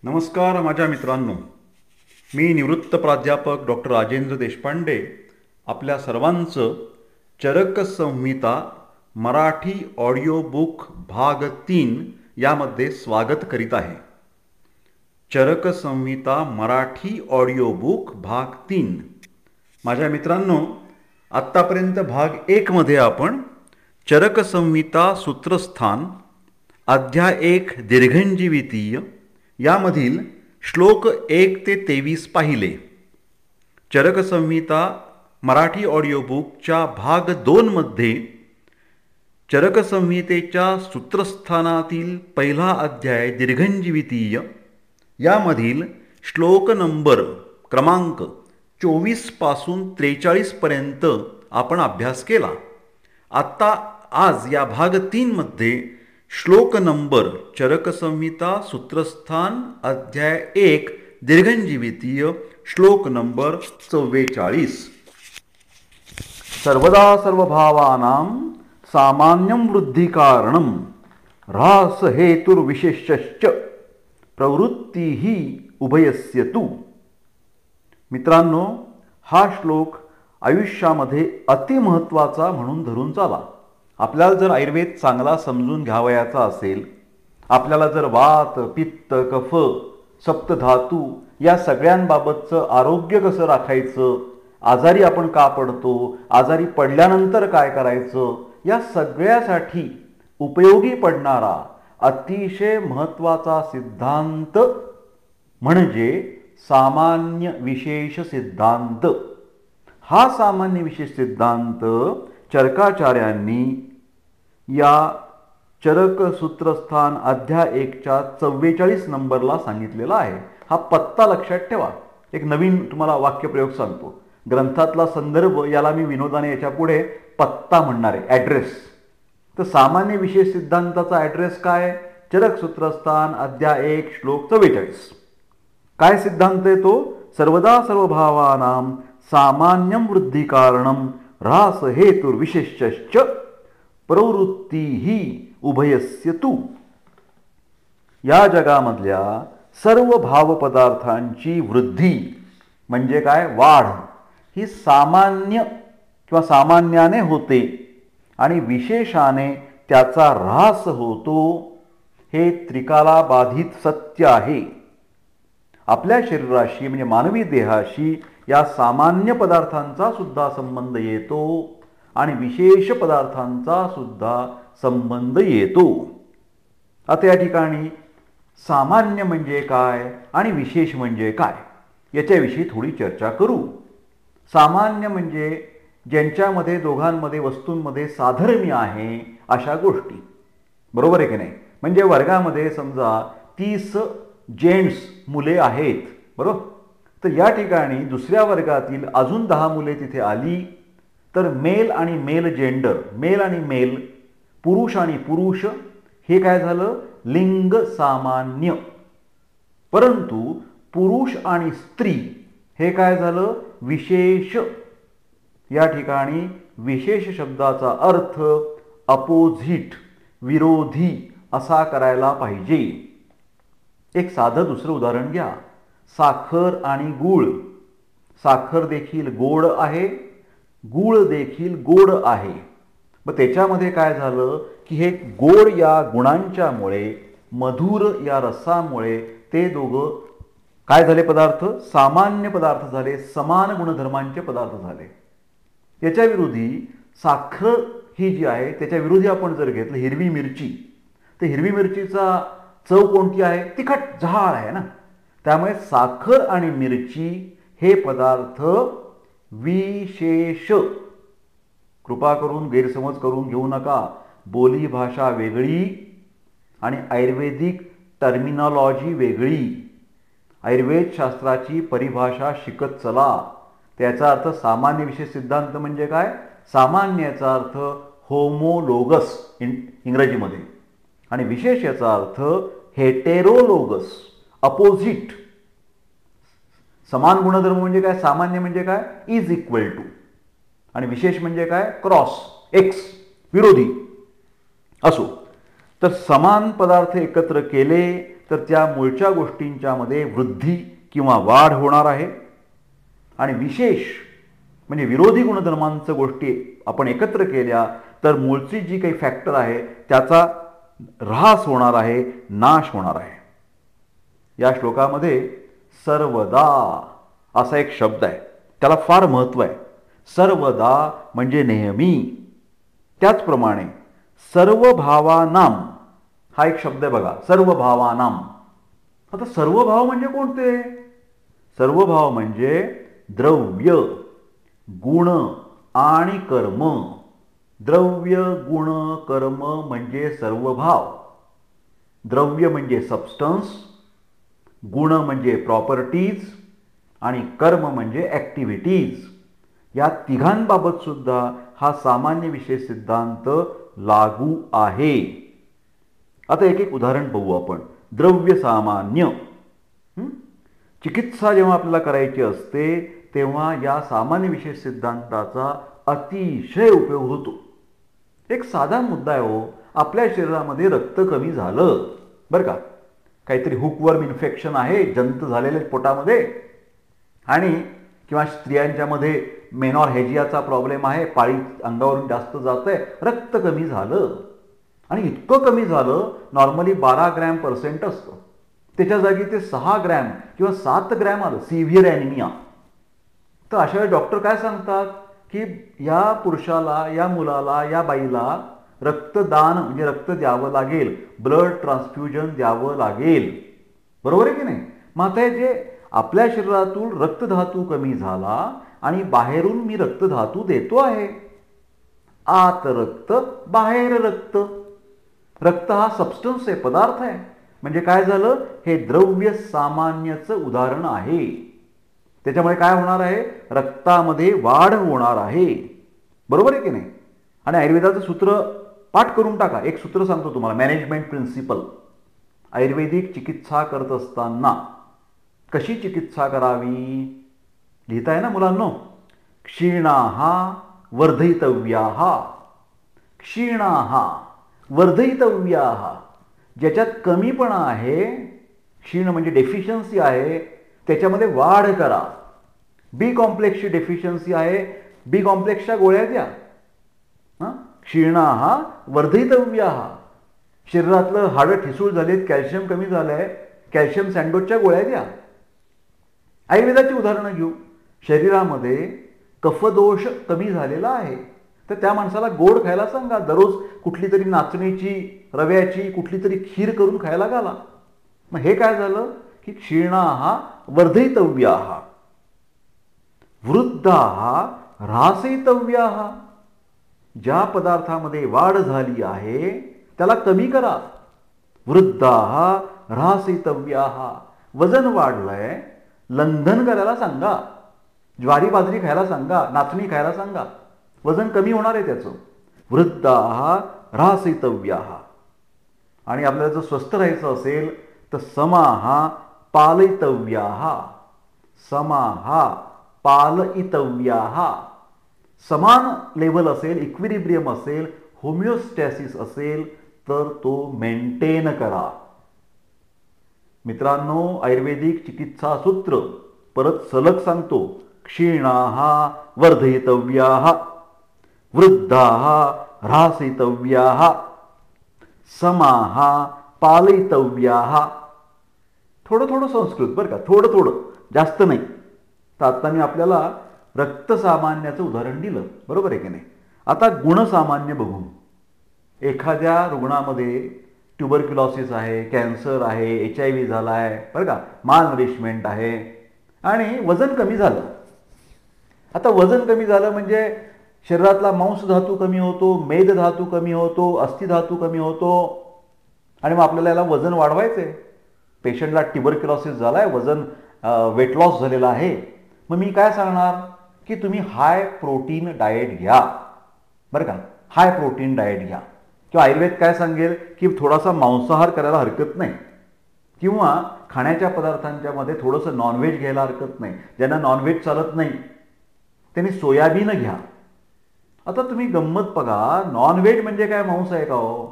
नमस्कार माझ्या मित्रांनो, मी निवृत्त प्राध्यापक डॉक्टर राजेंद्र देशपांडे आपल्या सर्वांचं चरक संहिता मराठी ऑडिओ बुक भाग 3 यामध्ये स्वागत करीत आहे. चरक संहिता मराठी ऑडिओ बुक भाग 3. माझ्या मित्रांनो, आत्तापर्यंत भाग 1 मध्ये आपण चरक संहिता सूत्रस्थान अध्याय 1 दीर्घंजीवितीय यामधील श्लोक 1 ते 23 पाहिले. चरक संहिता मराठी ऑडिओ बुकच्या भाग 2 मध्ये चरक संहितेच्या सूत्रस्थानातील पहिला अध्याय दीर्घंजीवितीय यामधील श्लोक नंबर क्रमांक 24 पासून 43 पर्यंत आपण अभ्यास केला. आज या भाग 3 मध्ये श्लोक नंबर चरक संहिता सूत्रस्थान अध्याय 1 दीर्घंजीवितीय श्लोक नंबर 44. सर्वदा सर्वभावानां सामान्यं वृद्धि कारणं ह्रास हेतुर्विशेषश्च प्रवृत्तिः उभयस्य तु. मित्रांनो, हा श्लोक आयुष्यामध्ये अतिमहत्त्वाचा म्हणून धरून चाला. आपल्याला जर आयुर्वेद चांगला समजून घ्यावयाचा असेल, आपल्याला जर वात, पित्त, कफ, सप्तधातू या सगळ्यांबाबतचं आरोग्य कसं राखायचं, आजारी आपण का पडतो, आजारी पडल्यानंतर काय करायचं, या सगळ्यासाठी उपयोगी पडणारा अतिशय महत्त्वाचा सिद्धांत म्हणजे सामान्य विशेष सिद्धांत. हा सामान्य विशेष सिद्धांत चरकाचार्यांनी या चरक सूत्रस्थान अध्याय 1च्या 44 नंबरला सांगितलेला आहे. हा पत्ता लक्षात ठेवा. एक नवीन तुम्हाला वाक्यप्रयोग सांगतो. ग्रंथातला संदर्भ याला मी विनोदाने याच्या पुढे पत्ता म्हणणार आहे, ॲड्रेस. तर सामान्य विशेष सिद्धांताचा ॲड्रेस काय? चरक सूत्रस्थान अध्याय 1 श्लोक 44. काय सिद्धांत आहे तो? सर्वदा सर्वभावानां सामान्यं वृद्धि कारणं ह्रास हेतुर्विशेषश्च प्रवृत्तिः उभयस्य तु. या जगामधल्या सर्व भावपदार्थांची वृद्धी म्हणजे काय? वाढ ही सामान्य किंवा सामान्याने होते आणि विशेषाने त्याचा ह्रास होतो. हे त्रिकाला बाधित सत्य आहे. आपल्या शरीराशी म्हणजे मानवी देहाशी या सामान्य पदार्थांचा सुद्धा संबंध येतो आणि विशेष पदार्थांचा सुद्धा संबंध येतो. आता या ठिकाणी सामान्य म्हणजे काय आणि विशेष म्हणजे काय याच्याविषयी थोडी चर्चा करू. सामान्य म्हणजे ज्यांच्यामध्ये दोघांमध्ये वस्तूंमध्ये साधर्म्य आहे अशा गोष्टी. बरोबर आहे की नाही? म्हणजे वर्गामध्ये समजा 30 जेंट्स मुले आहेत, बरोबर. तर या ठिकाणी दुसऱ्या वर्गातील अजून 10 मुले तिथे आली तर मेल आणि मेल जेंडर, मेल आणि मेल, पुरुष आणि पुरुष, हे काय झालं? लिंग सामान्य. परंतु पुरुष आणि स्त्री हे काय झालं? विशेष. या ठिकाणी विशेष शब्दाचा अर्थ अपोजिट, विरोधी असा करायला पाहिजे. एक साधं दुसरं उदाहरण घ्या. साखर आणि गूळ. साखर देखील गोड आहे, गूळ देखील गोड आहे. मग त्याच्यामध्ये काय झालं की हे गोड या गुणांच्यामुळे, मधुर या रसामुळे ते दोघं काय झाले? पदार्थ सामान्य पदार्थ झाले, समान गुणधर्मांचे पदार्थ झाले. याच्या विरोधी साखर ही जी आहे त्याच्या विरोधी आपण जर घेतलं हिरवी मिरची, तर हिरवी मिरचीचा चव कोणती आहे? तिखट, जहाळ आहे ना. त्यामुळे साखर आणि मिरची हे पदार्थ विशेष. कृपा करून गैरसमज करून घेऊ नका. बोली भाषा वेगळी आणि आयुर्वेदिक टर्मिनॉलॉजी वेगळी. आयुर्वेद शास्त्राची परिभाषा शिकत चला. त्याचा अर्थ सामान्य विशेष सिद्धांत म्हणजे काय? सामान्य याचा अर्थ होमोलोगस इंग्रजीमध्ये आणि विशेष याचा अर्थ हेटेरोलोगस, अपोजिट. समान गुणधर्म म्हणजे काय? सामान्य म्हणजे काय? Is equal to. आणि विशेष म्हणजे काय? क्रॉस, एक्स, विरोधी. असो, तर समान पदार्थ एकत्र केले तर त्या मूळच्या गोष्टींच्यामध्ये वृद्धी किंवा वाढ होणार आहे, आणि विशेष म्हणजे विरोधी गुणधर्मांच्या गोष्टी आपण एकत्र केल्या तर मूळची जी काही फॅक्टर आहे त्याचा ऱ्हास होणार आहे, नाश होणार आहे. या श्लोकामध्ये सर्वदा असा एक शब्द आहे, त्याला फार महत्त्व आहे. सर्वदा म्हणजे नेहमी. त्याचप्रमाणे सर्व भावानाम हा एक शब्द आहे बघा, सर्व भावानाम. आता सर्व भाव म्हणजे कोणते? सर्व भाव म्हणजे द्रव्य, गुण आणि कर्म. द्रव्य, गुण, कर्म म्हणजे सर्व भाव. द्रव्य म्हणजे सबस्टन्स, गुण म्हणजे प्रॉपर्टीज आणि कर्म म्हणजे ॲक्टिव्हिटीज. या तिघांबाबत सुद्धा हा सामान्य विशेष सिद्धांत लागू आहे. आता एक एक उदाहरण पाहू आपण. द्रव्य सामान्य. चिकित्सा जेव्हा आपल्याला करायची असते तेव्हा या सामान्य विशेष सिद्धांताचा अतिशय उपयोग होतो. एक साधा मुद्दा आहे हो, आपल्या शरीरामध्ये रक्त कमी झालं बरं का, काहीतरी हुकवर्म इन्फेक्शन आहे, जंत झालेले पोटामध्ये, आणि किंवा स्त्रियांच्यामध्ये मेनॉरहेजियाचा प्रॉब्लेम आहे, पाळी अंगावरून जास्त जात आहे, रक्त कमी झालं. आणि इतकं कमी झालं, नॉर्मली 12 ग्रॅम% असतं, त्याच्या जागी ते 6 ग्रॅम किंवा 7 ग्रॅम आलं, सिव्हिअर ॲनिमिया. तर अशा वेळी डॉक्टर काय सांगतात की या पुरुषाला, या मुलाला, या बाईला रक्तदान म्हणजे रक्त द्यावं लागेल, ब्लड ट्रान्सफ्युजन द्यावं लागेल. बरोबर आहे की नाही? मग आता हे जे आपल्या शरीरातून रक्तधातू कमी झाला आणि बाहेरून मी रक्तधातू देतो आहे. आत रक्त, बाहेर रक्त. रक्त हा सबस्टन्स आहे, पदार्थ आहे. म्हणजे काय झालं? हे द्रव्य सामान्यचं उदाहरण आहे. त्याच्यामुळे काय होणार आहे? रक्तामध्ये वाढ होणार आहे. बरोबर आहे की नाही? आणि आयुर्वेदाचं सूत्र पाठ करून टाका. एक सूत्र सांगतो तुम्हाला, मॅनेजमेंट प्रिन्सिपल. आयुर्वेदिक चिकित्सा करत असताना कशी चिकित्सा करावी लिहिताय ना मुलांनो? क्षीणाः वर्धयितव्याः. क्षीणाः वर्धयितव्याः. ज्याच्यात कमीपणा आहे, क्षीण म्हणजे डेफिशियन्सी आहे, त्याच्यामध्ये वाढ करा. बी कॉम्प्लेक्सची डेफिशियन्सी आहे, बी कॉम्प्लेक्सच्या गोळ्या द्या. क्षीणाः वर्धयितव्याः. शरीरातलं हाडं ठिसूळ झालेत, कॅल्शियम कमी झालंय, कॅल्शियम सँडोजच्या गोळ्या द्या. आयुर्वेदाची उदाहरणं घेऊ. शरीरामध्ये कफदोष कमी झालेला आहे, तर त्या माणसाला गोड खायला सांगा. दररोज कुठली तरी नाचणीची, रव्याची कुठली तरी खीर करून खायला घाला. मग हे काय झालं की क्षीणाः वर्धयितव्याः. वृद्धाः ह्रासयितव्याः. ज्या पदार्थामध्ये वाढ झाली आहे त्याला कमी करा. वृद्धाः ह्रासयितव्याः. वजन वाढलंय, लंघन करायला सांगा. ज्वारी बाजरी खायला सांगा, नाचणी खायला सांगा, वजन कमी होणार आहे त्याचं. वृद्धाः ह्रासयितव्याः. आणि आपल्याला जर स्वस्थ राहायचं असेल तर समाः पालयितव्याः. समाः पालयितव्याः. समान लेवल असेल, इक्विलिब्रियम असेल, होमिओस्टॅसिस असेल तर तो मेंटेन करा. मित्रांनो, आयुर्वेदिक चिकित्सा सूत्र परत सलग सांगतो. क्षीणाः वर्धयितव्याः. वृद्धाः ह्रासयितव्याः. समाः पालयितव्याः. थोडं थोडं संस्कृत बरं का, थोडं थोडं, जास्त नाही. तर आता मी आपल्याला रक्तसामान्याचं उदाहरण दिलं, बरोबर आहे की नाही? आता गुणसामान्य बघू. एखाद्या रुग्णामध्ये ट्युबरक्युलॉसिस आहे, कॅन्सर आहे, HIV झाला आहे बरं का, मालनरिशमेंट आहे आणि वजन कमी झालं. आता वजन कमी झालं म्हणजे शरीरातला मांसधातू कमी होतो, मेदधातू कमी होतो, अस्थिधातू कमी होतो, आणि मग आपल्याला याला वजन वाढवायचं आहे. पेशंटला ट्युबरक्युलॉसिस झाला आहे, वजन वेट लॉस झालेला आहे. मग मी काय सांगणार की तुम्ही हाय प्रोटीन डाएट घ्या बरं का, हाय प्रोटीन डाएट घ्या. किंवा आयुर्वेद काय सांगेल की थोडासा मांसाहार करायला हरकत नाही, किंवा खाण्याच्या पदार्थांच्या मध्ये थोडंसं नॉनव्हेज घ्यायला हरकत नाही. ज्यांना नॉनव्हेज चालत नाही त्यांनी सोयाबीन घ्या. आता तुम्ही गंमत बघा, नॉनव्हेज म्हणजे काय मांस आहे का हो?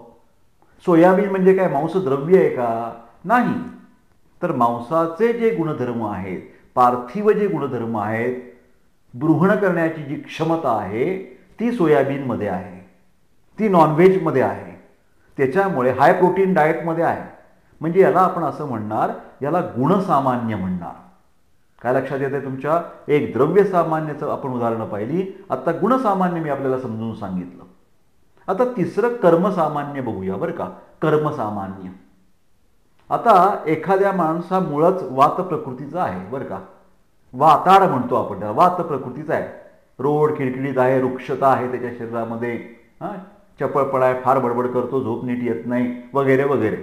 सोयाबीन म्हणजे काय मांसद्रव्य आहे का? नाही. तर मांसाचे जे गुणधर्म आहेत, पार्थिव जे गुणधर्म आहेत, बृहण करण्याची जी क्षमता आहे ती सोयाबीनमध्ये आहे, ती नॉनव्हेजमध्ये आहे. त्याच्यामुळे हाय प्रोटीन डाएटमध्ये आहे. म्हणजे याला आपण असं म्हणणार, याला गुणसामान्य म्हणणार. काय लक्षात येते तुमच्या? एक द्रव्य सामान्याचं आपण उदाहरणं पाहिली, आता गुणसामान्य मी आपल्याला समजून सांगितलं. आता तिसरं कर्मसामान्य बघूया बरं का. कर्मसामान्य, आता एखाद्या माणसा मुळच वात प्रकृतीचा आहे बरं का, वाताड म्हणतो आपण त्याला, वात प्रकृतीचा आहे, रोड खिळखिळीत आहे, रुक्षता आहे त्याच्या शरीरामध्ये, चपळपणा आहे, फार बडबड करतो, झोप नीट येत नाही वगैरे वगैरे.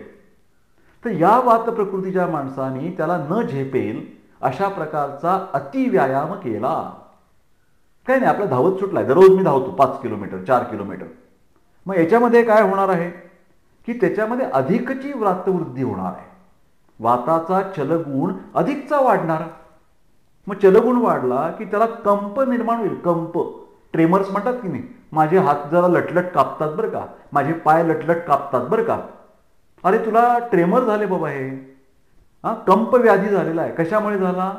तर या वात प्रकृतीच्या माणसाने त्याला न झेपेल अशा प्रकारचा अतिव्यायाम केला. काय नाही, आपला धावत सुटलाय, दररोज मी धावतो 5 किलोमीटर 4 किलोमीटर. मग याच्यामध्ये काय होणार आहे की त्याच्यामध्ये अधिकची व्रातवृद्धी होणार आहे. वाताचा चलगुण अधिकचा वाढणार. मग चलगुण वाढला की त्याला कंप निर्माण होईल. कंप, ट्रेमर्स म्हणतात की नाही, माझे हात जरा लटलट कापतात बरं का, माझे पाय लटलट कापतात बरं का. अरे तुला ट्रेमर झाले बाबा, हे कंप व्याधी झालेला आहे. कशामुळे झाला?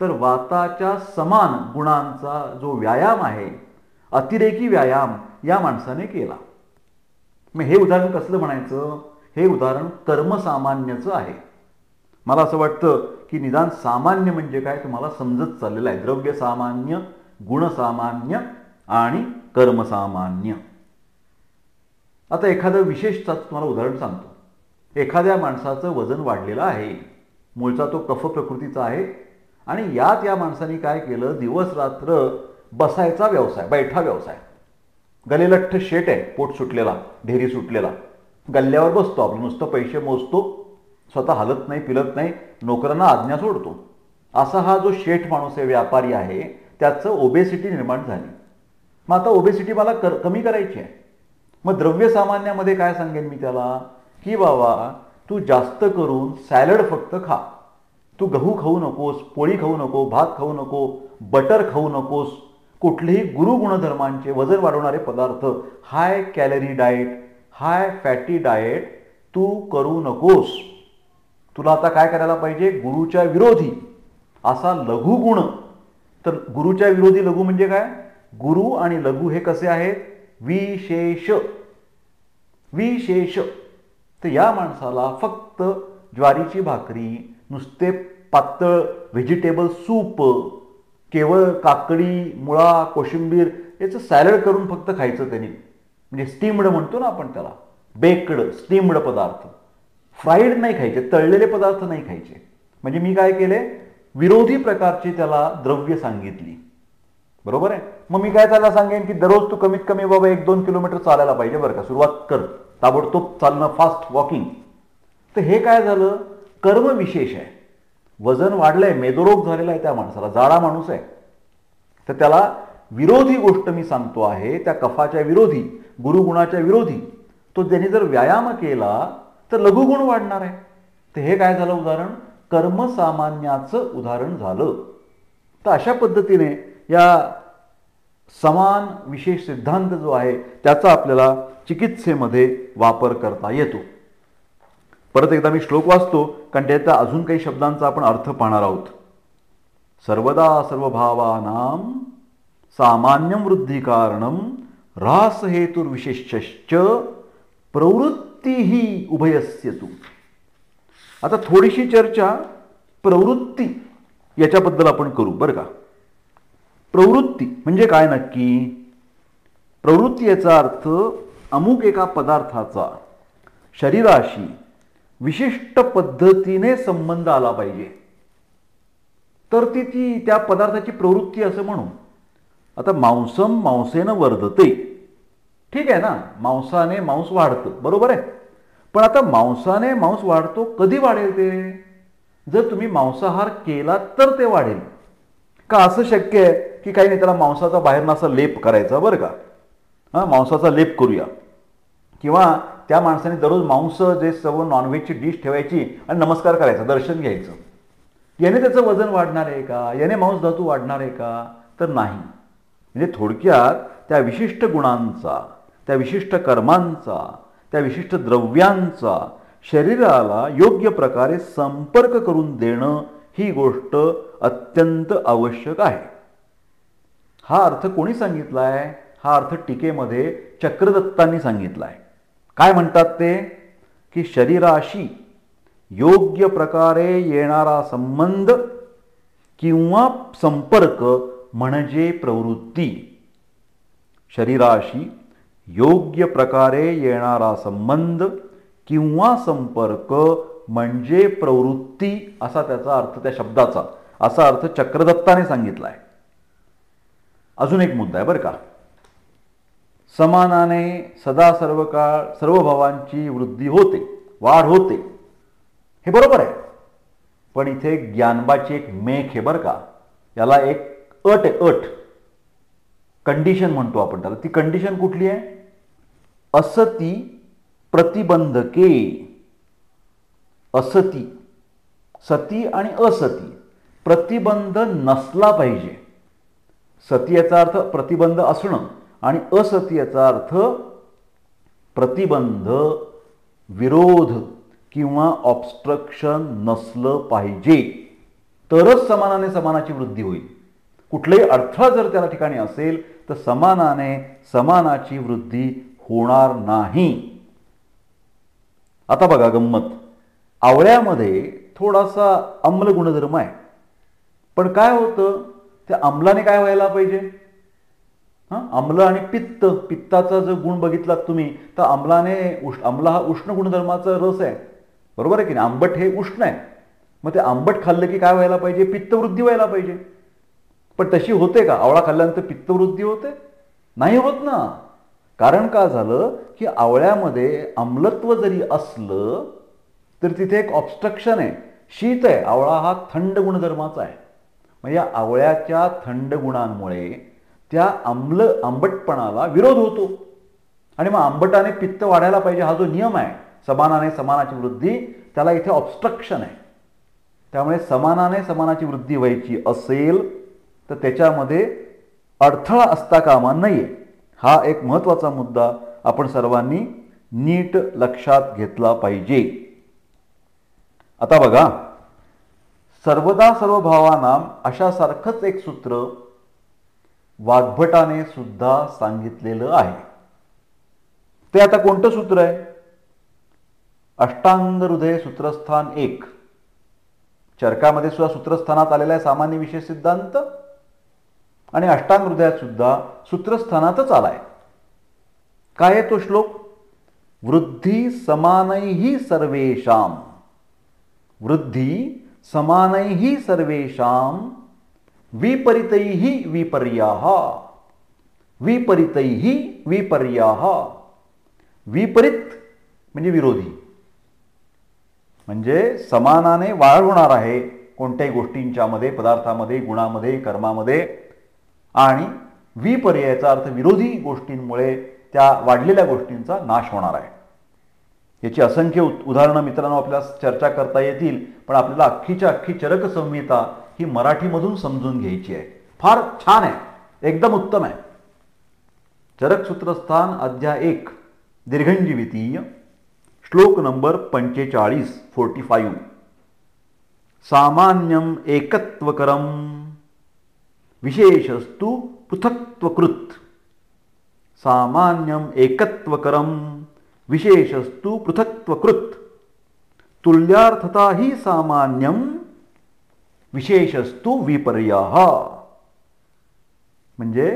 तर वाताच्या समान गुणांचा जो व्यायाम आहे, अतिरेकी व्यायाम या माणसाने केला. मग हे उदाहरण कसलं म्हणायचं? हे उदाहरण कर्मसामान्याचं आहे. मला असं वाटतं की निदान सामान्य म्हणजे काय तुम्हाला समजत चाललेलं आहे. द्रव्य सामान्य, गुणसामान्य आणि कर्मसामान्य. आता एखादं विशेषच तुम्हाला उदाहरण सांगतो. एखाद्या माणसाचं वजन वाढलेलं आहे, मूळचा तो कफ प्रकृतीचा आहे, आणि यात या माणसाने काय केलं, दिवस रात्र बसायचा व्यवसाय, बैठा व्यवसाय, गलेलठ्ठ शेट आहे, पोट सुटलेला, ढेरी सुटलेला, गल्ल्यावर बसतो, आपलं नुसतं पैसे मोजतो, स्वतः हलत नाही, पिलत नाही, नोकरांना आज्ञा सोडतो. असा हा जो शेठ माणूस आहे, व्यापारी आहे, त्याचं ओबेसिटी निर्माण झाली. मग आता ओबेसिटी मला कमी करायची आहे. मग द्रव्य सामान्यामध्ये काय सांगेन मी त्याला की बाबा तू जास्त करून सॅलड फक्त खा, तू गहू खाऊ नकोस, पोळी खाऊ नको, भात खाऊ नको, बटर खाऊ नकोस, कुठलेही गुरुगुणधर्मांचे वजन वाढवणारे पदार्थ, हाय कॅलरी डाएट, हाय फॅटी डाएट तू करू नकोस. तुला आता काय करायला पाहिजे? गुरुच्या विरोधी असा लघुगुण. तर गुरुच्या विरोधी लघु म्हणजे काय? गुरु आणि लघु हे कसे आहेत? विशेष. विशेष. तर या माणसाला फक्त ज्वारीची भाकरी, नुसते पातळ व्हेजिटेबल सूप, केवळ काकडी, मुळा, कोशिंबीर याचं सॅलड करून फक्त खायचं त्यांनी. म्हणजे स्टीम्ड म्हणतो ना आपण त्याला, बेक्ड स्टीम्ड पदार्थ, फ्राईड नाही खायचे, तळलेले पदार्थ नाही खायचे. म्हणजे मी काय केले? विरोधी प्रकारची त्याला द्रव्य सांगितली. बरोबर आहे. मग मी काय त्याला सांगेन की दररोज तू कमीत कमी बाबा 1-2 किलोमीटर चालायला पाहिजे बरं का, सुरुवात कर, ताबडतोब चालणं, फास्ट वॉकिंग. तर हे काय झालं? कर्म विशेष आहे. वजन वाढलंय, मेदोरोग झालेला आहे त्या माणसाला, जाडा माणूस आहे, तर त्याला विरोधी गोष्ट मी सांगतो आहे, त्या कफाच्या विरोधी, गुरुगुणाच्या विरोधी. तो ज्याने जर व्यायाम केला तर लघुगुण वाढणार आहे. तर हे काय झालं उदाहरण? कर्मसामान्याचं उदाहरण झालं. तर अशा पद्धतीने या समान विशेष सिद्धांत जो आहे त्याचा आपल्याला चिकित्सेमध्ये वापर करता येतो. परत एकदा मी श्लोक वाचतो, कारण त्याचा अजून काही शब्दांचा आपण अर्थ पाहणार आहोत. सर्वदा सर्वभावानां सामान्यं वृद्धी कारणं ऱ्हास हेतुर्विशेषश्च प्रवृत्तीही उभयस्य तु. आता थोडीशी चर्चा प्रवृत्ती याच्याबद्दल आपण करू बरं का. प्रवृत्ती म्हणजे काय नक्की? प्रवृत्ती याचा अर्थ अमुक एका पदार्थाचा शरीराशी विशिष्ट पद्धतीने संबंध आला पाहिजे, तर ती त्या पदार्थाची प्रवृत्ती असं म्हणू. आता मांसम मांसेनं वर्धते, ठीक आहे ना, मांसाने मांस वाढतं, बरोबर आहे. पण आता मांसाने मांस वाढतो, कधी वाढेल ते? जर तुम्ही मांसाहार केला तर ते वाढेल का? असं शक्य आहे की काही नाही, त्याला मांसाचा बाहेरनं असा लेप करायचा बरं का, मांसाचा लेप करूया, किंवा त्या माणसाने दररोज मांस जे सर्व नॉनव्हेजची डिश ठेवायची आणि नमस्कार करायचा, दर्शन घ्यायचं. याने त्याचं वजन वाढणार आहे का? याने मांस धातू वाढणार आहे का? तर नाही. म्हणजे थोडक्यात त्या विशिष्ट गुणांचा, त्या विशिष्ट कर्मांचा, त्या विशिष्ट द्रव्यांचा शरीराला योग्य प्रकारे संपर्क करून देणं ही गोष्ट अत्यंत आवश्यक आहे. हा अर्थ कोणी सांगितला आहे? हा अर्थ टीकेमध्ये चक्रदत्तांनी सांगितला आहे. काय म्हणतात ते? की शरीराशी योग्य प्रकारे येणारा संबंध किंवा संपर्क म्हणजे प्रवृत्ती. शरीराशी योग्य प्रकारे येणारा संबंध किंवा संपर्क म्हणजे प्रवृत्ती असा त्याचा अर्थ, त्या शब्दाचा असा अर्थ चक्रदत्ताने सांगितला आहे. अजून एक मुद्दा आहे बरं का. समानाने सदा सर्व काळ सर्व भावांची वृद्धी होते, वाढ होते, हे बरोबर आहे. पण इथे ज्ञानबाची एक मेख आहे बरं का. याला एक अट आहे, अट, कंडिशन म्हणतो आपण त्याला. ती कंडिशन कुठली आहे? असती प्रतिबंधके. असती, सती आणि असती, प्रतिबंध नसला पाहिजे. सती याचा अर्थ प्रतिबंध असणं आणि असती याचा अर्थ प्रतिबंध, विरोध किंवा ऑब्स्ट्रक्शन नसलं पाहिजे. तरच समानाने समानाची वृद्धी होईल. कुठलाही अडथळा जर त्या ठिकाणी असेल तर समानाने समानाची वृद्धी होणार नाही. आता बघा गंमत. आवळ्यामध्ये थोडासा आम्ल गुणधर्म आहे. पण काय होतं, त्या आम्लाने काय व्हायला पाहिजे? आम्ल आणि पित्त, पित्ताचा जर गुण बघितलात तुम्ही तर आम्ल हा उष्ण गुणधर्माचा रस आहे, बरोबर आहे की नाही? आंबट हे उष्ण आहे. मग ते आंबट खाल्लं की काय व्हायला पाहिजे? पित्तवृद्धी व्हायला पाहिजे. पण तशी होते का? आवळा खाल्ल्यानंतर पित्तवृद्धी होते? नाही होत ना. कारण का झालं की आवळ्यामध्ये आम्लत्व जरी असलं तर तिथे एक ऑब्स्ट्रक्शन आहे, शीत आहे. आवळा हा थंड गुणधर्माचा आहे. म्हणजे या आवळ्याच्या थंड गुणांमुळे त्या आंबटपणाला विरोध होतो आणि मग आंबटाने पित्त वाढायला पाहिजे. हा जो नियम आहे समानाने समानाची वृद्धी, त्याला इथे ऑब्स्ट्रक्शन आहे. त्यामुळे समानाने समानाची वृद्धी व्हायची असेल तर त्याच्यामध्ये अडथळा असता कामा नये. हा एक महत्त्वाचा मुद्दा आपण सर्वांनी नीट लक्षात घेतला पाहिजे. आता बघा, सर्वदा सर्व भावानाम अशासारखंच एक सूत्र वाग्भटाने सुद्धा सांगितलेलं आहे. ते आता कोणतं सूत्र आहे? अष्टांग हृदय सूत्रस्थान 1. चरकामध्ये सुद्धा सूत्रस्थानात आलेला आहे सामान्य विशेष सिद्धांत आणि अष्टांग हृदयात सुद्धा सूत्रस्थानातच आलाय. काय आहे तो श्लोक? वृद्धी समानैहि सर्वेषाम, वृद्धी समानैहि सर्वेषाम, विपरीतैहि विपर्याः, विपरीतैहि विपर्याः. विपरीत म्हणजे विरोधी, म्हणजे समानाने वाढ होणार आहे कोणत्याही गोष्टींच्या मध्ये, पदार्थामध्ये, गुणामध्ये, कर्मामध्ये. आणि विपर्यायाचा अर्थ विरोधी गोष्टींमुळे त्या वाढलेल्या गोष्टींचा नाश होणार आहे. याची असंख्य उदाहरणं मित्रांनो आपल्याला चर्चा करता येतील, पण आपल्याला अख्खीच्या अख्खी चरक संहिता ही मराठीमधून समजून घ्यायची आहे. फार छान आहे, एकदम उत्तम आहे. चरक सूत्रस्थान अध्याय 1 दीर्घंजीवितीय श्लोक नंबर 45 45. सामान्यम एकत्वकरम विशेषस्तु पृथक्त्वकृत. सामान्यम एकत्वकरम विशेषस्तु पृथक्त्वकृत. तुल्यार्थता ही सामान्यम विशेषस्तु विपर्याः. म्हणजे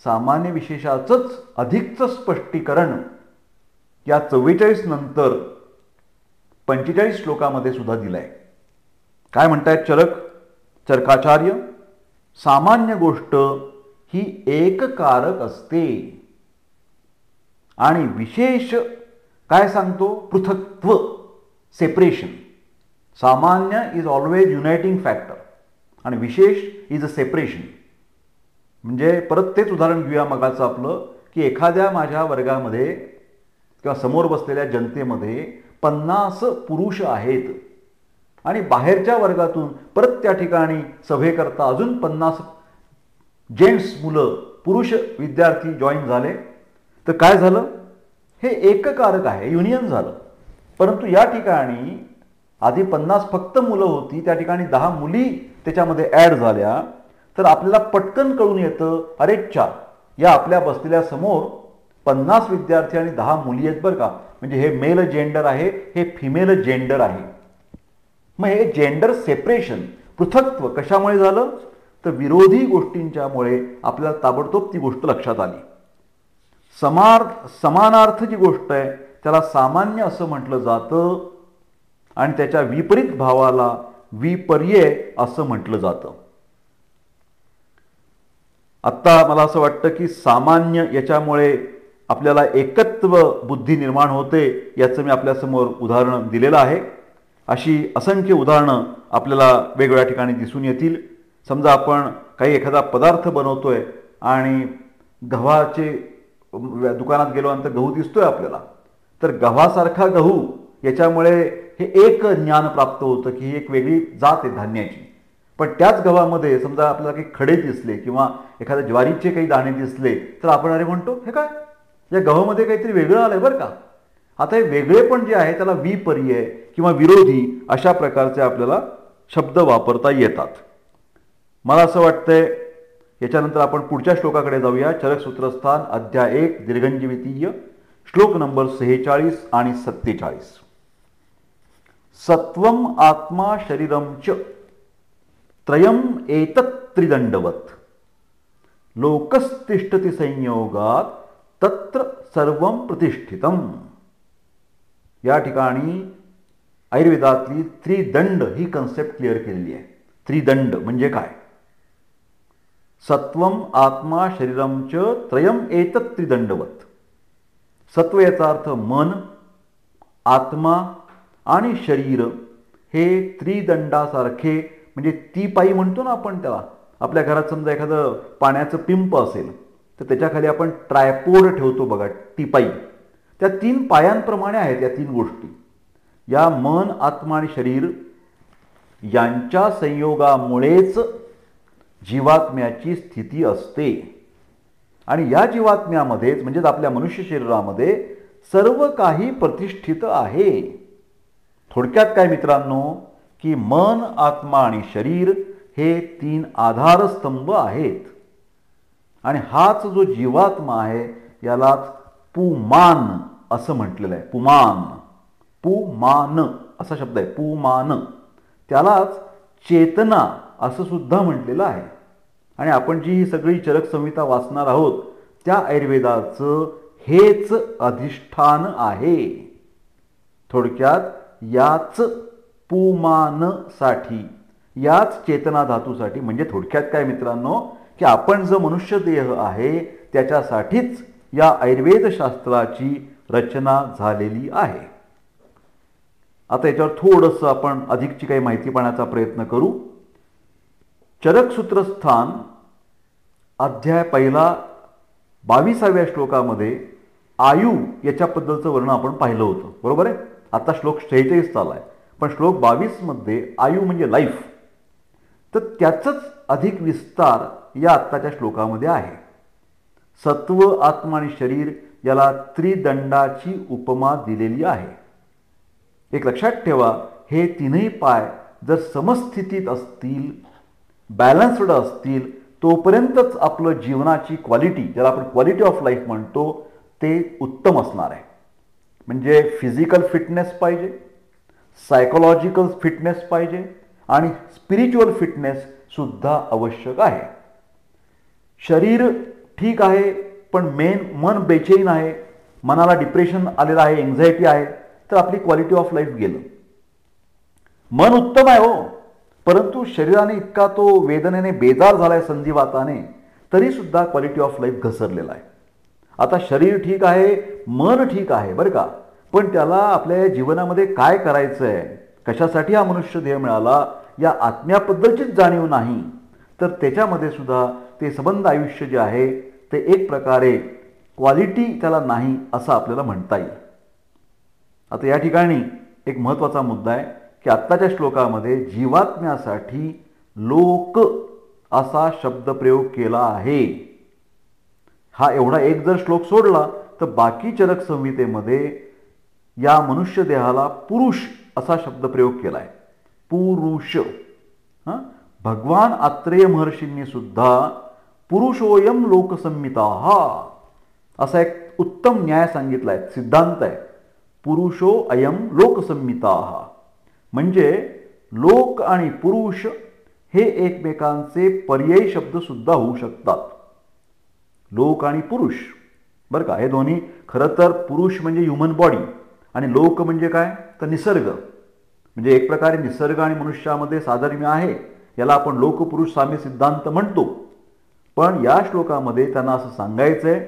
सामान्य विशेषाचंच अधिकचं स्पष्टीकरण या 44 नंतर 45 श्लोकामध्ये सुद्धा दिलंय. काय म्हणतायत चरकाचार्य? सामान्य गोष्ट ही एककारक असते आणि विशेष काय सांगतो? पृथक्त्व, सेपरेशन. सामान्य इज ऑलवेज युनायटिंग फॅक्टर आणि विशेष इज अ सेपरेशन. म्हणजे परत तेच उदाहरण घेऊया मगाचं आपलं, की एखाद्या माझ्या वर्गामध्ये किंवा समोर बसलेल्या जनतेमध्ये 50 पुरुष आहेत आणि बाहेरच्या वर्गातून परत त्या ठिकाणी सभेकरता अजून 50 जेंट्स मुलं, पुरुष विद्यार्थी जॉईन झाले. तर काय झालं? हे एककारक आहे, युनियन झालं. परंतु या ठिकाणी आधी 50 फक्त मुलं होती, त्या ठिकाणी 10 मुली त्याच्यामध्ये ॲड झाल्या, तर आपल्याला पटकन कळून येतं, अरे चा, या आपल्या बसलेल्या समोर 50 विद्यार्थी आणि 10 मुली आहेत बरं का, म्हणजे हे मेल जेंडर आहे, हे फिमेल जेंडर आहे. मग हे जेंडर सेपरेशन, पृथक्त्व कशामुळे झालं, तर विरोधी गोष्टींच्यामुळे आपल्याला ताबडतोब ती गोष्ट लक्षात आली. समानार्थ जी गोष्ट आहे त्याला सामान्य असं म्हटलं जातं आणि त्याच्या विपरीत भावाला विपर्यय असं म्हटलं जातं. आत्ता मला असं वाटतं की सामान्य याच्यामुळे आपल्याला एकत्व बुद्धी निर्माण होते, याचं मी आपल्यासमोर उदाहरण दिलेलं आहे. अशी असंख्य उदाहरणं आपल्याला वेगवेगळ्या ठिकाणी दिसून येतील. समजा आपण काही एखादा पदार्थ बनवतोय आणि गव्हाचे दुकानात गेल्यानंतर गहू दिसतोय आपल्याला, तर गव्हासारखा गहू याच्यामुळे हे एक ज्ञान प्राप्त होतं की ही एक वेगळी जात आहे धान्याची. पण त्याच गव्हामध्ये समजा आपल्याला काही खडे दिसले किंवा एखाद्या ज्वारीचे काही दाणे दिसले, तर आपण अरे म्हणतो हे काय, या गव्हामध्ये काहीतरी वेगळं आलंय बरं का. आता हे वेगळे पण जे आहे त्याला विपर्यय किंवा विरोधी अशा प्रकारचे आपल्याला शब्द वापरता येतात. मला असं वाटतंय याच्यानंतर आपण पुढच्या श्लोकाकडे जाऊया. चरक सूत्रस्थान अध्याय 1 दीर्घंजीवितीय श्लोक नंबर 46 आणि 47. सत्वम आत्मा शरीरम च त्रयम एतत् त्रिदंडवत लोकस्तिष्ठति संयोगात तत्र सर्वम प्रतिष्ठितम. या ठिकाणी आयुर्वेदातली त्रिदंड ही कन्सेप्ट क्लिअर केलेली आहे. त्रिदंड म्हणजे काय, सत्वम आत्मा शरीरम च त्रयम एतत् त्रिदंडवत. सत्व याचा अर्थ मन, आत्मा आणि शरीर हे त्रिदंडासारखे, म्हणजे तीपाई म्हणतो ना आपण त्याला. आपल्या घरात समजा एखादं पाण्याचं पिंप असेल तर त्याच्याखाली आपण ट्रायपोड ठेवतो बघा, टीपाई. त्या 3 पायांप्रमाणे आहेत या 3 गोष्टी. या मन, आत्मा आणि शरीर यांच्या संयोगामुळेच जीवात्म्याची स्थिती असते. आणि या जीवात्म्यामध्येच म्हणजेच आपल्या मनुष्य शरीरामध्ये सर्व काही प्रतिष्ठित आहे. थोडक्यात काय मित्रांनो, की मन, आत्मा आणि शरीर हे 3 आधारस्तंभ आहेत. आणि हाच जो जीवात्मा आहे यालाच पुमान असं म्हटलेलं आहे. पुमान, पुमान असा शब्द आहे, पुमान. त्यालाच चेतना असं सुद्धा म्हटलेलं आहे. आणि आपण जी ही सगळी चरक संहिता वाचणार आहोत त्या आयुर्वेदाचं हेच अधिष्ठान आहे. थोडक्यात याच पुमानसाठी, याच चेतना धातूसाठी, म्हणजे थोडक्यात काय मित्रांनो, की आपण जो मनुष्य देह आहे त्याच्यासाठीच या आयुर्वेद शास्त्राची रचना झालेली आहे. आता याच्यावर थोडंसं आपण अधिकची काही माहिती पाहण्याचा प्रयत्न करू. चरक सूत्रस्थान अध्याय 1 22व्या श्लोकामध्ये आयु याच्याबद्दलचं वर्णन आपण पाहिलं होतं, बरोबर आहे. आता श्लोक 46 चालला आहे, पण श्लोक 22 मध्ये आयु म्हणजे लाईफ, तर त्याचाच अधिक विस्तार या आत्ताच्या श्लोकामध्ये आहे. सत्व, आत्मा आणि शरीर याला त्रिदंडाची उपमा दिलेली आहे. एक लक्षात ठेवा, हे 3ही पाय जर समस्थितीत असतील, बॅलन्स्ड असतील, तोपर्यंतच आपलं जीवनाची क्वालिटी, ज्याला आपण क्वालिटी ऑफ लाईफ म्हणतो, ते उत्तम असणार आहे. म्हणजे फिजिकल फिटनेस पाहिजे, सायकोलॉजिकल फिटनेस पाहिजे आणि स्पिरिच्युअल फिटनेस सुद्धा आवश्यक आहे. शरीर ठीक आहे, पण मन बेचैन आहे, मनाला डिप्रेशन आलेलं आहे, एन्झायटी आहे, तर आपली क्वालिटी ऑफ लाईफ गेलं. मन उत्तम आहे हो, परंतु शरीराने इतका तो वेदनेने बेजार झालाय संधिवाताने, तरी सुद्धा क्वालिटी ऑफ लाईफ घसरलेला आहे. आता शरीर ठीक आहे, मन ठीक आहे बरं का, पण त्याला आपल्या जीवनामध्ये काय करायचं आहे, कशासाठी हा मनुष्य देह मिळाला, या आत्म्याबद्दलचीच जाणीव नाही, तर त्याच्यामध्ये सुद्धा ते संबंध आयुष्य जे आहे ते एक प्रकारे क्वालिटी त्याला नाही असं आपल्याला म्हणता येईल. आता या ठिकाणी एक महत्त्वाचा मुद्दा आहे की आत्ताच्या श्लोकामध्ये जीवात्म्यासाठी लोक असा शब्दप्रयोग केला आहे. हा एवढा एक जर श्लोक सोडला तर बाकी चरक संहितेमध्ये या मनुष्य देहाला पुरुष असा शब्द प्रयोग केला आहे. पुरुष. भगवान आत्रेय महर्षींनी सुद्धा पुरुषोयम लोकसंहिता असा एक उत्तम न्याय सांगितला आहे, सिद्धांत आहे. पुरुषो अयम लोकसंहिता म्हणजे लोक आणि पुरुष हे एकमेकांचे पर्यायी शब्द सुद्धा होऊ शकतात. लोक आणि पुरुष बरं का, हे दोन्ही खरं तर पुरुष म्हणजे ह्युमन बॉडी आणि लोक म्हणजे काय तर निसर्ग. म्हणजे एक प्रकारे निसर्ग आणि मनुष्यामध्ये साधर्म्य आहे, याला आपण लोकपुरुष साम्य सिद्धांत म्हणतो. पण या श्लोकामध्ये त्यांना असं सांगायचं आहे,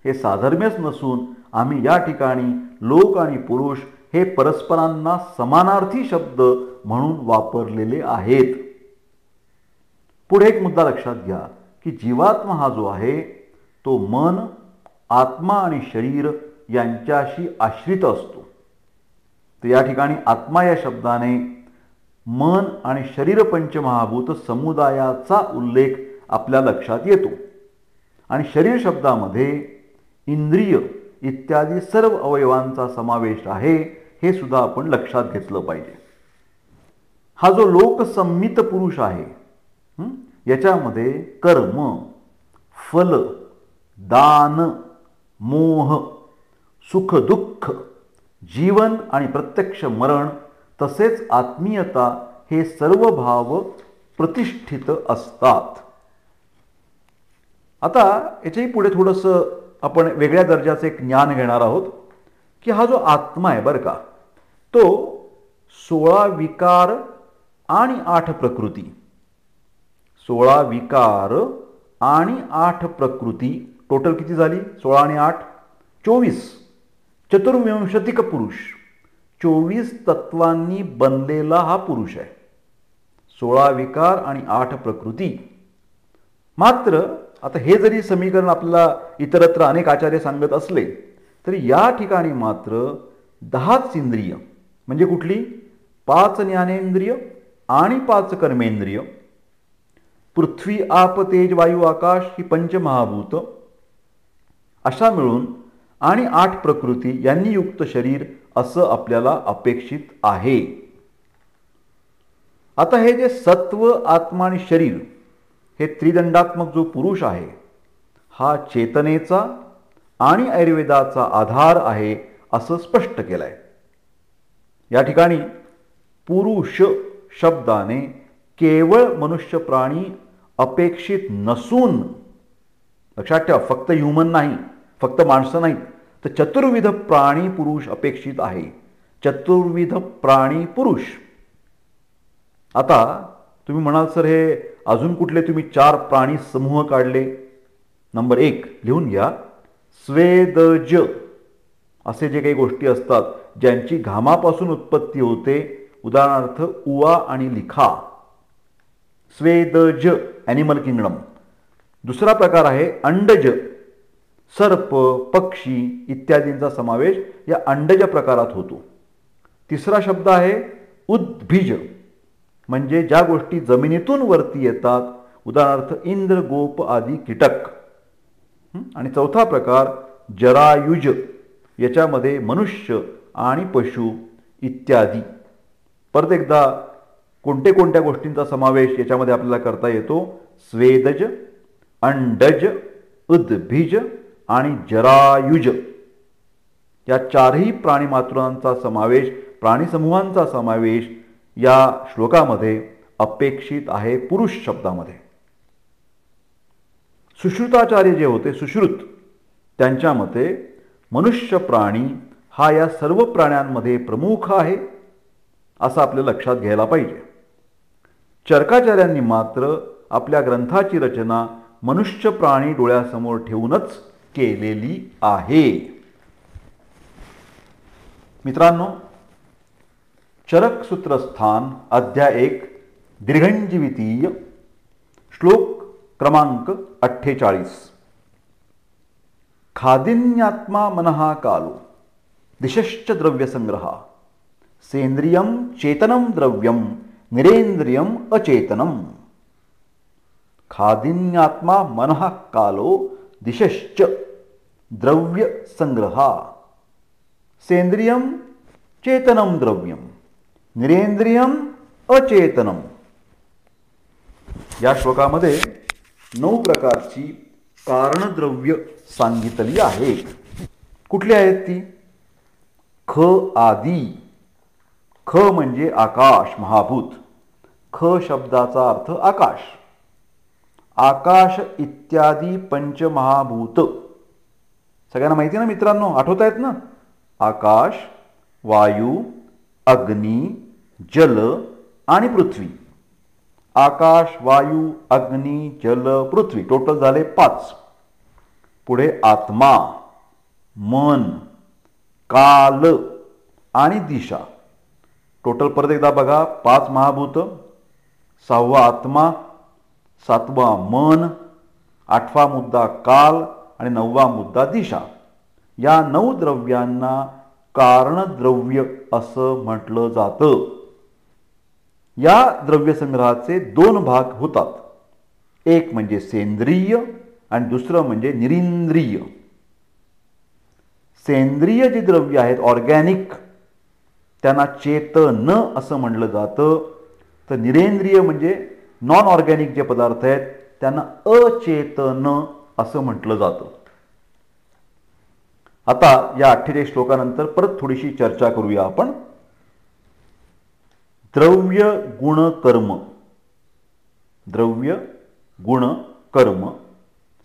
हे साधर्म्यच नसून आम्ही या ठिकाणी लोक आणि पुरुष हे परस्परांना समानार्थी शब्द म्हणून वापरलेले आहेत. पुढे एक मुद्दा लक्षात घ्या की जीवात्मा हा जो आहे तो मन, आत्मा आणि शरीर यांच्याशी आश्रित असतो. तर या ठिकाणी आत्मा या शब्दाने मन आणि शरीर पंचमहाभूत समुदायाचा उल्लेख आपल्या लक्षात येतो. आणि शरीर शब्दामध्ये इंद्रिय इत्यादी सर्व अवयवांचा समावेश आहे, हे सुद्धा आपण लक्षात घेतलं पाहिजे. हा जो लोकसंहित पुरुष आहे याच्यामध्ये कर्म, फल, दान, मोह, सुख दुःख, जीवन आणि प्रत्यक्ष मरण तसेच आत्मीयता हे सर्व भाव प्रतिष्ठित असतात. आता याच्याही पुढे थोडंसं आपण वेगळ्या दर्जाचं एक ज्ञान घेणार आहोत की हा जो आत्मा आहे बरं का, तो 16 विकार आणि 8 प्रकृती, 16 विकार आणि 8 प्रकृती, टोटल किती झाली 16 आणि 8 24, चतुर्विंशतिक पुरुष, 24 तत्वांनी बनलेला हा पुरुष आहे. 16 विकार आणि 8 प्रकृती. मात्र आता हे जरी समीकरण आपल्याला इतरत्र अनेक आचार्य सांगत असले तरी या ठिकाणी मात्र 10च इंद्रिय म्हणजे कुठली 5 ज्ञानेंद्रिय आणि 5 कर्मेंद्रिय, पृथ्वी आप तेज वायू आकाश ही पंचमहाभूत अशा मिळून आणि 8 प्रकृती यांनी युक्त शरीर असं आपल्याला अपेक्षित आहे. आता हे जे सत्व, आत्मा आणि शरीर हे त्रिदंडात्मक जो पुरुष आहे हा चेतनेचा आणि आयुर्वेदाचा आधार आहे असं स्पष्ट केलं आहे. या ठिकाणी पुरुष शब्दाने केवळ मनुष्य प्राणी अपेक्षित नसून, लक्षात ठेवा फक्त ह्युमन नाही, फक्त माणसं नाहीत, तर चतुर्विध प्राणी पुरुष अपेक्षित आहे. चतुर्विध प्राणी पुरुष. आता तुम्ही म्हणाल सर हे अजून कुठले तुम्ही 4 प्राणी समूह काढले. नंबर 1 लिहून घ्या, स्वेदज असे जे काही गोष्टी असतात ज्यांची घामापासून उत्पत्ती होते, उदाहरणार्थ उवा आणि लिखा, स्वेदज ॲनिमल किंगडम. दुसरा प्रकार आहे अंडज, सर्प, पक्षी इत्यादींचा समावेश या अंडज प्रकारात होतो. तिसरा शब्द आहे उद्भिज म्हणजे ज्या गोष्टी जमिनीतून वरती येतात, उदाहरणार्थ इंद्र, गोप आदी कीटक. आणि चौथा प्रकार जरायुज, याच्यामध्ये मनुष्य आणि पशु इत्यादी. परत एकदा कोणत्या कोणत्या गोष्टींचा समावेश याच्यामध्ये आपल्याला करता येतो, स्वेदज, अंडज, उद्भिज आणि जरायुज या 4ही प्राणीमातृंचा समावेश, प्राणीसमूहांचा समावेश या श्लोकामध्ये अपेक्षित आहे पुरुष शब्दामध्ये. सुश्रुताचार्य जे होते सुश्रुत, त्यांच्या मते मनुष्य प्राणी हा या सर्व प्राण्यांमध्ये प्रमुख आहे असं आपल्या लक्षात घ्यायला पाहिजे. चरकाचार्यांनी मात्र आपल्या ग्रंथाची रचना मनुष्य प्राणी डोळ्यासमोर ठेवूनच केलेली आहे. मित्रांनो, चरक सूत्रस्थान अध्याय 1 दीर्घंजीवितीय श्लोक क्रमांक 48. खादिन्यात्मा मनहा कालो दिशश्च द्रव्यसंग्रहा सेंद्रियम चेतनम द्रव्यम निरेंद्रियम अचेतनम. खादिन्यात्मा मनः कालो दिशश्च द्रव्य संग्रहा. सेंद्रियम चेतनम द्रव्यम, निरेंद्रियम अचेतनम. या श्लोकामध्ये 9 प्रकारची कारणद्रव्य सांगितली आहेत. कुठली आहेत ती? ख आदी. ख म्हणजे आकाश, महाभूत. ख शब्दाचा अर्थ आकाश. आकाश इत्यादी पंचमहाभूत. सगळ्यांना माहिती ना मित्रांनो, आठवत आहेत ना? आकाश, वायू, अग्नी, जल आणि पृथ्वी. आकाश, वायू, अग्नी, जल, पृथ्वी, टोटल झाले 5. पुढे आत्मा, मन, काल आणि दिशा. टोटल परत एकदा बघा, 5 महाभूत, 6वा आत्मा, 7वा मन, 8वा मुद्दा काल आणि 9वा मुद्दा दिशा. या 9 द्रव्यांना कारणद्रव्य असं म्हटलं जातं. या द्रव्यसंग्रहाचे 2 भाग होतात. एक म्हणजे सेंद्रिय आणि दुसरं म्हणजे निरिंद्रिय. सेंद्रिय जी द्रव्य आहेत, ऑर्गॅनिक, त्यांना चेतन असं म्हटलं जातं. तर निरेंद्रिय म्हणजे नॉन ऑर्गॅनिक जे पदार्थ आहेत त्यांना अचेतन असं म्हटलं जातं. आता या 48 श्लोकानंतर परत थोडीशी चर्चा करूया आपण. द्रव्य गुण कर्म. द्रव्य गुण कर्म,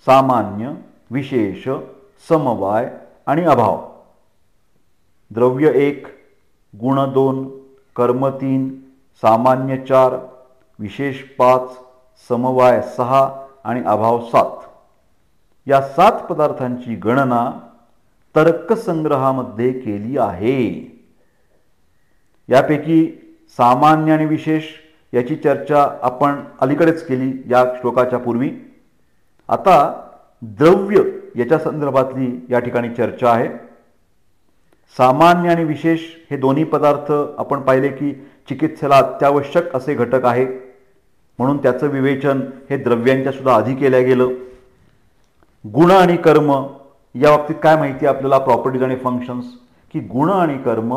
सामान्य, विशेष, समवाय आणि अभाव. द्रव्य 1, गुण 2, कर्म 3, सामान्य 4, विशेष 5, समवाय 6 आणि अभाव 7. या 7 पदार्थांची गणना तर्कसंग्रहामध्ये केली आहे. यापैकी सामान्य आणि विशेष याची चर्चा आपण अलीकडेच केली या श्लोकाच्या पूर्वी. आता द्रव्य याच्या संदर्भातली या ठिकाणी चर्चा आहे. सामान्य आणि विशेष हे दोन्ही पदार्थ आपण पाहिले की चिकित्सेला अत्यावश्यक असे घटक आहे, म्हणून त्याचं विवेचन हे द्रव्यांच्या सुद्धा आधी केलं गेलं. गुण आणि कर्म या बाबतीत काय माहिती आपल्याला, प्रॉपर्टीज आणि फंक्शन्स, की गुण आणि कर्म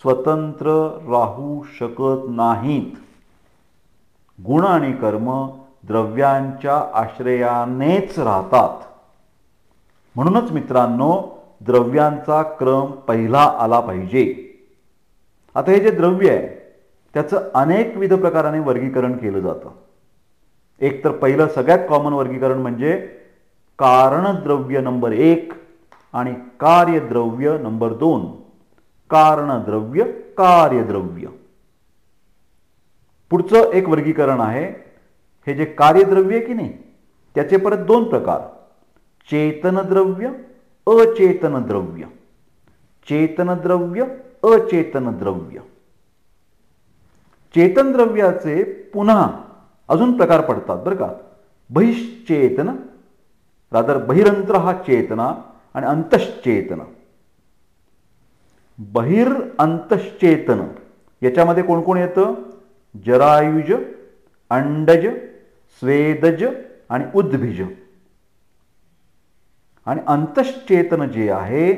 स्वतंत्र राहू शकत नाहीत. गुण आणि कर्म द्रव्यांच्या आश्रयानेच राहतात. म्हणूनच मित्रांनो, द्रव्यांचा क्रम पहिला आला पाहिजे. आता हे जे द्रव्य आहे त्याचं अनेकविध प्रकाराने वर्गीकरण केलं जातं. एक तर पहिलं सगळ्यात कॉमन वर्गीकरण म्हणजे कारणद्रव्य नंबर 1 आणि कार्यद्रव्य नंबर 2. कारणद्रव्य, कार्यद्रव्य. पुढचं एक वर्गीकरण आहे, हे जे कार्यद्रव्य आहे की नाही त्याचे परत 2 प्रकार, चेतनद्रव्य, अचेतनद्रव्य. चेतनद्रव्य, अचेतनद्रव्य. चेतनद्रव्याचे पुन्हा अजून प्रकार पडतात बरं का. बहिश्चेतन, रादर बहिरंतर हा चेतना आणि अंतश्चेतन. बहिर अंतश्चेतन याच्यामध्ये कोण कोण येतं? जरायुज, अंडज, स्वेदज आणि उद्भिज. आणि अंतश्चेतन जे आहे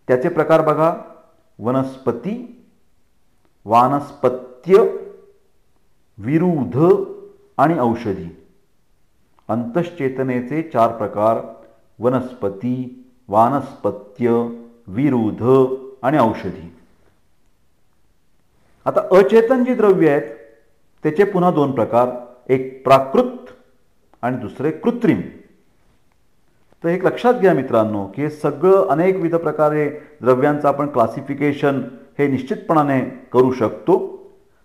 त्याचे प्रकार बघा, वनस्पती, वानस्पत्य, विरुद्ध आणि औषधी. अंतश्चेतनेचे 4 प्रकार, वनस्पती, वानस्पत्य, विरुद्ध आणि औषधी. आता अचेतन जी द्रव्य आहेत त्याचे पुन्हा 2 प्रकार, एक प्राकृत आणि दुसरे कृत्रिम. तर एक लक्षात घ्या मित्रांनो की हे सगळं अनेकविध प्रकारे द्रव्यांचं आपण क्लासिफिकेशन हे निश्चितपणाने करू शकतो.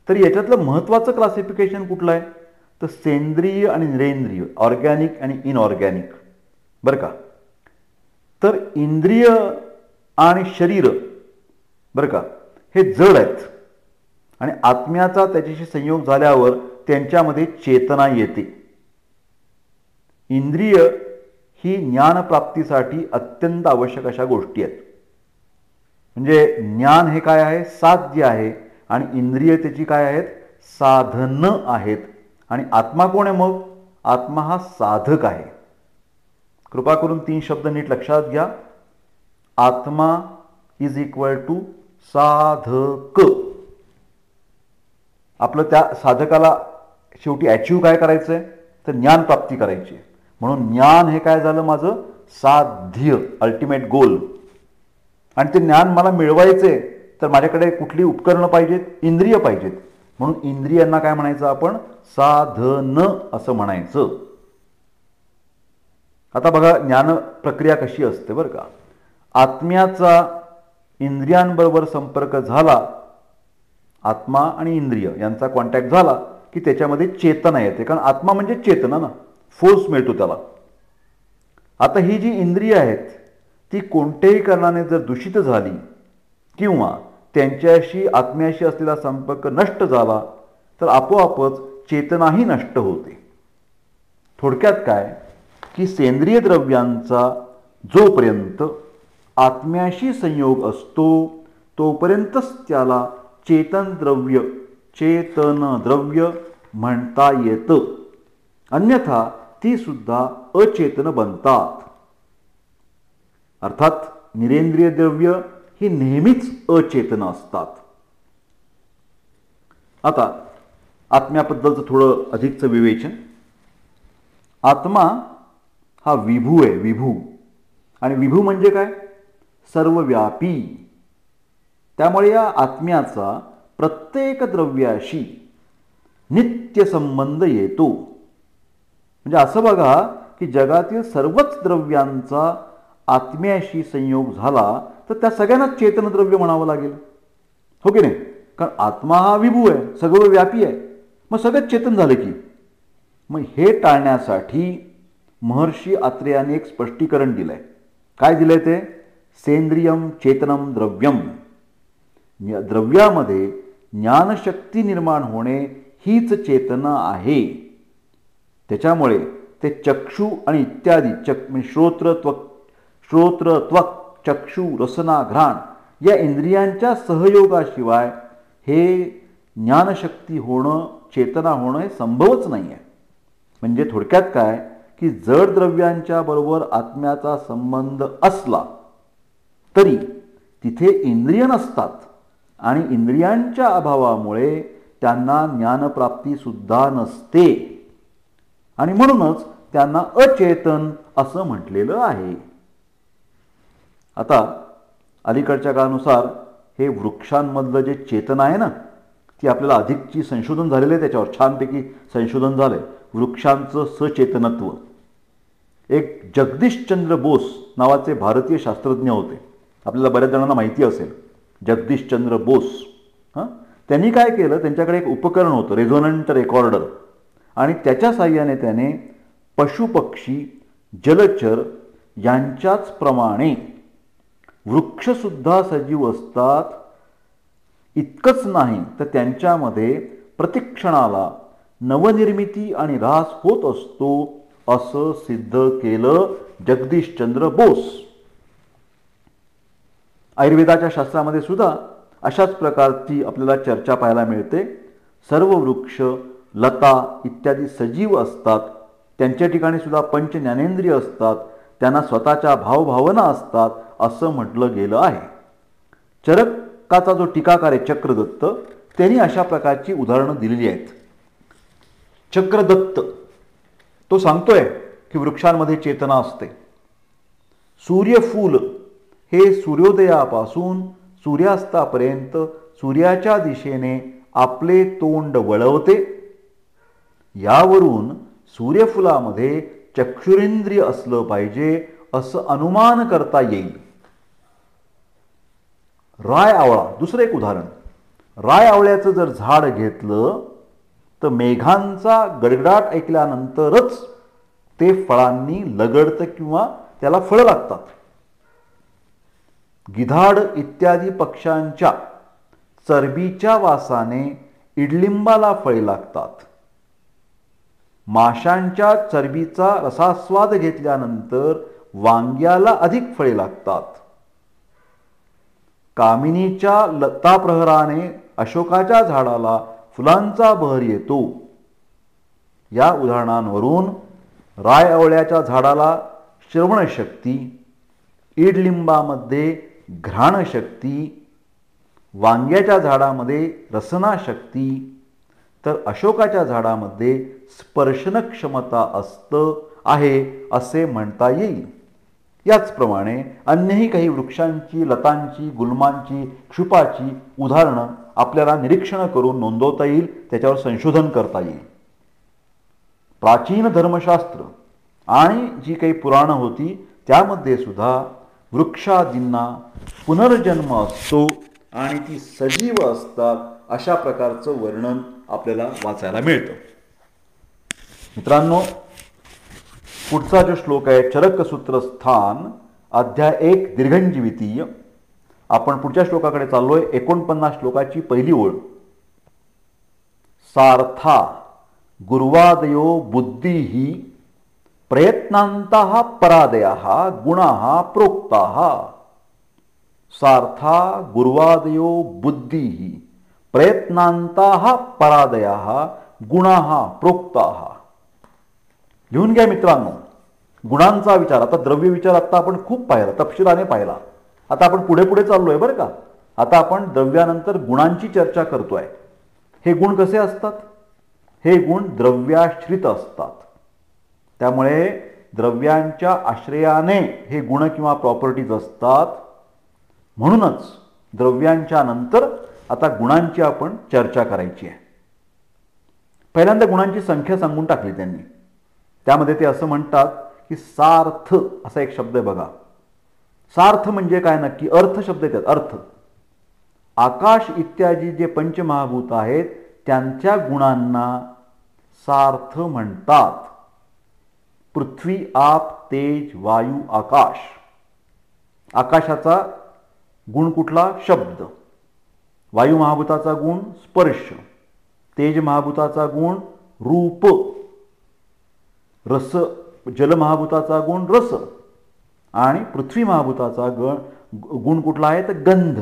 तर याच्यातलं महत्त्वाचं क्लासिफिकेशन कुठलं आहे? तर सेंद्रिय आणि निरेंद्रिय, ऑर्गॅनिक आणि इनऑर्गॅनिक बरं का. तर इंद्रिय आणि शरीर बरं का हे जड आहेत आणि आत्म्याचा त्याच्याशी संयोग झाल्यावर त्यांच्यामध्ये चेतना येते. इंद्रिय ही ज्ञानप्राप्तीसाठी अत्यंत आवश्यक अशा गोष्टी आहेत. म्हणजे ज्ञान हे काय आहे? साध्य आहे आणि इंद्रिय त्याची काय आहेत? साधनं आहेत. आणि आत्मा कोण आहे मग? आत्मा हा साधक आहे. कृपा करून 3 शब्द नीट लक्षात घ्या. आत्मा इज इक्वल टू साधक. आपलं त्या साधकाला शेवटी अचीव काय करायचं आहे, तर ज्ञान प्राप्ती करायची. म्हणून ज्ञान हे काय झालं माझं साध्य, अल्टिमेट गोल. आणि ते ज्ञान मला मिळवायचे तर माझ्याकडे कुठली उपकरणं पाहिजेत, इंद्रिय पाहिजेत. म्हणून इंद्रियांना काय म्हणायचं आपण, साधन असं म्हणायचं. आता बघा ज्ञान प्रक्रिया कशी असते बरं का. आत्म्याचा इंद्रियांबरोबर संपर्क झाला, आत्मा आणि इंद्रिय यांचा कॉन्टॅक्ट झाला की त्याच्यामध्ये चेतना येते. कारण आत्मा म्हणजे चेतना ना, फोर्स मिळतो त्याला. आता ही जी इंद्रिय आहेत ती कोणत्याही कारणाने जर दूषित झाली किंवा त्यांच्याशी आत्म्याशी असलेला संपर्क नष्ट झाला तर आपोआपच चेतनाही नष्ट होते. थोडक्यात काय की सेंद्रिय द्रव्यांचा जोपर्यंत आत्म्याशी संयोग असतो तोपर्यंतच त्याला चेतन द्रव्य म्हणता येतं. अन्यथा ती सुद्धा अचेतन बनतात. अर्थात निरेंद्रिय द्रव्य ही नेहमीच अचेतन असतात. आता आत्म्याबद्दलचं थोडं अधिकचं विवेचन. आत्मा हा विभू आहे, विभू. आणि विभू म्हणजे काय, सर्वव्यापी. त्यामुळे या आत्म्याचा प्रत्येक द्रव्याशी नित्य संबंध येतो. म्हणजे असं बघा की जगातील सर्वच द्रव्यांचा आत्म्याशी संयोग झाला तर त्या सगळ्यांनाच चेतनद्रव्य म्हणावं लागेल, हो की नाही. कारण आत्मा हा विभू आहे, सगळं व्यापी आहे, मग सगळ्यात चेतन झालं की. मग हे टाळण्यासाठी महर्षी आत्रेयाने एक स्पष्टीकरण दिलंय. काय दिलंय ते, सेंद्रियम चेतनम द्रव्यम. द्रव्यामध्ये ज्ञानशक्ती निर्माण होणे हीच चेतना आहे. त्याच्यामुळे ते चक्षु आणि इत्यादी श्रोत्र त्वक चक्षु रसना घ्राण या इंद्रियांच्या सहयोगाशिवाय हे ज्ञानशक्ती होणं, चेतना होणं हे संभवच नाही आहे. म्हणजे थोडक्यात काय की जड द्रव्यांच्या बरोबर आत्म्याचा संबंध असला तरी तिथे इंद्रिय नसतात आणि इंद्रियांच्या अभावामुळे त्यांना ज्ञानप्राप्ती सुद्धा नसते. आणि म्हणूनच त्यांना अचेतन असं म्हटलेलं आहे. आता अलीकडच्या काळानुसार हे वृक्षांमधलं जे चेतन आहे ना, ती आपल्याला अधिकची संशोधन झालेलं आहे, त्याच्यावर छानपैकी संशोधन झालंय. वृक्षांचं सचेतनत्व. एक जगदीशचंद्र बोस नावाचे भारतीय शास्त्रज्ञ होते, आपल्याला बऱ्याच जणांना माहिती असेल, जगदीशचंद्र बोस. त्यांनी काय केलं, त्यांच्याकडे एक उपकरण होतं, रेझोनंट रेकॉर्डर. आणि त्याच्या साहाय्याने त्याने पशुपक्षी जलचर यांच्याच प्रमाणे वृक्षसुद्धा सजीव असतात इतकंच नाही तर त्यांच्यामध्ये प्रतिक्षणाला नवनिर्मिती आणि ऱ्हास होत असतो असं सिद्ध केलं जगदीशचंद्र बोस. आयुर्वेदाच्या शास्त्रामध्ये सुद्धा अशाच प्रकारची आपल्याला चर्चा पाहायला मिळते. सर्व वृक्ष लता इत्यादी सजीव असतात, त्यांच्या ठिकाणी सुद्धा पंच ज्ञानेंद्रिय असतात, त्यांना स्वतःच्या भावभावना असतात असं म्हटलं गेलं आहे. चरकाचा जो टीकाकार आहे चक्रदत्त, त्यांनी अशा प्रकारची उदाहरणं दिलेली आहेत. चक्रदत्त तो सांगतोय की वृक्षांमध्ये चेतना असते. सूर्यफूल हे सूर्योदयापासून सूर्यास्तापर्यंत सूर्याच्या दिशेने आपले तोंड वळवते. यावरून सूर्यफुलामध्ये चक्षुरेंद्रिय असलं पाहिजे असं अनुमान करता येईल. राय आवळा दुसरं एक उदाहरण. राय आवळ्याचं जर झाड घेतलं तर मेघांचा गडगडाट ऐकल्यानंतरच ते फळांनी लगडतं किंवा त्याला फळं लागतात. गिधाड इत्यादी पक्ष्यांच्या चरबीच्या वासाने इडलिंबाला फळे लागतात. माशांच्या चरबीचा रसास्वाद घेतल्यानंतर वांग्याला अधिक फळे लागतात. कामिनीच्या लताप्रहराने अशोकाच्या झाडाला फुलांचा बहर येतो. या उदाहरणांवरून राय आवळ्याच्या झाडाला श्रवणशक्ती, ईडलिंबामध्ये घ्राणशक्ती, वांग्याच्या झाडामध्ये रसनाशक्ती, तर अशोकाच्या झाडामध्ये स्पर्शन क्षमता आहे असे म्हणता येईल. याचप्रमाणे अन्यही काही वृक्षांची, लतांची, गुल्मांची, क्षुपाची उदाहरणं आपल्याला निरीक्षण करून नोंदवता येईल, त्याच्यावर संशोधन करता येईल. प्राचीन धर्मशास्त्र आणि जी काही पुराणं होती त्यामध्ये सुद्धा वृक्षादींना पुनर्जन्म असतो आणि ती सजीव असतात अशा प्रकारचं वर्णन आपल्याला वाचायला मिळतं. मित्रांनो, पुढचा जो श्लोक आहे चरकसूत्रस्थान अध्याय 1 दीर्घंजीवितीय. आपण पुढच्या श्लोकाकडे चाललोय. 49 श्लोकाची पहिली ओळ. सार्था गुर्वादयो बुद्धिही प्रयत्नांतः परादयः गुणाः प्रोक्ताः. सार्था गुर्वादयो बुद्धिही प्रयत्नांतः परादयः गुणाः प्रोक्ताः. लिहून घ्या मित्रांनो. गुणांचा विचार, आता द्रव्य विचार आता आपण खूप पाहिला, तपशिलाने पाहिला. आता आपण पुढे पुढे चाललोय बरं का. आता आपण द्रव्यानंतर गुणांची चर्चा करतोय. हे गुण कसे असतात? हे गुण द्रव्याश्रित असतात. त्यामुळे द्रव्यांच्या आश्रयाने हे गुण किंवा प्रॉपर्टीज असतात. म्हणूनच द्रव्यांच्या नंतर आता गुणांची आपण चर्चा करायची आहे. पहिल्यांदा गुणांची संख्या सांगून टाकली त्यांनी. त्यामध्ये ते असं म्हणतात की सार्थ असा एक शब्द आहे बघा. सार्थ म्हणजे काय नक्की? अर्थ शब्द येतात. अर्थ. आकाश इत्यादी जे पंचमहाभूत आहेत त्यांच्या गुणांना सार्थ म्हणतात. पृथ्वी, आप, तेज, वायू, आकाश. आकाशाचा गुण कुठला? शब्द. वायू महाभूताचा गुण स्पर्श. तेज महाभूताचा गुण रूप. रस जल महाभूताचा गुण रस. आणि पृथ्वी महाभूताचा गुण कुठला आहे? तर गंध.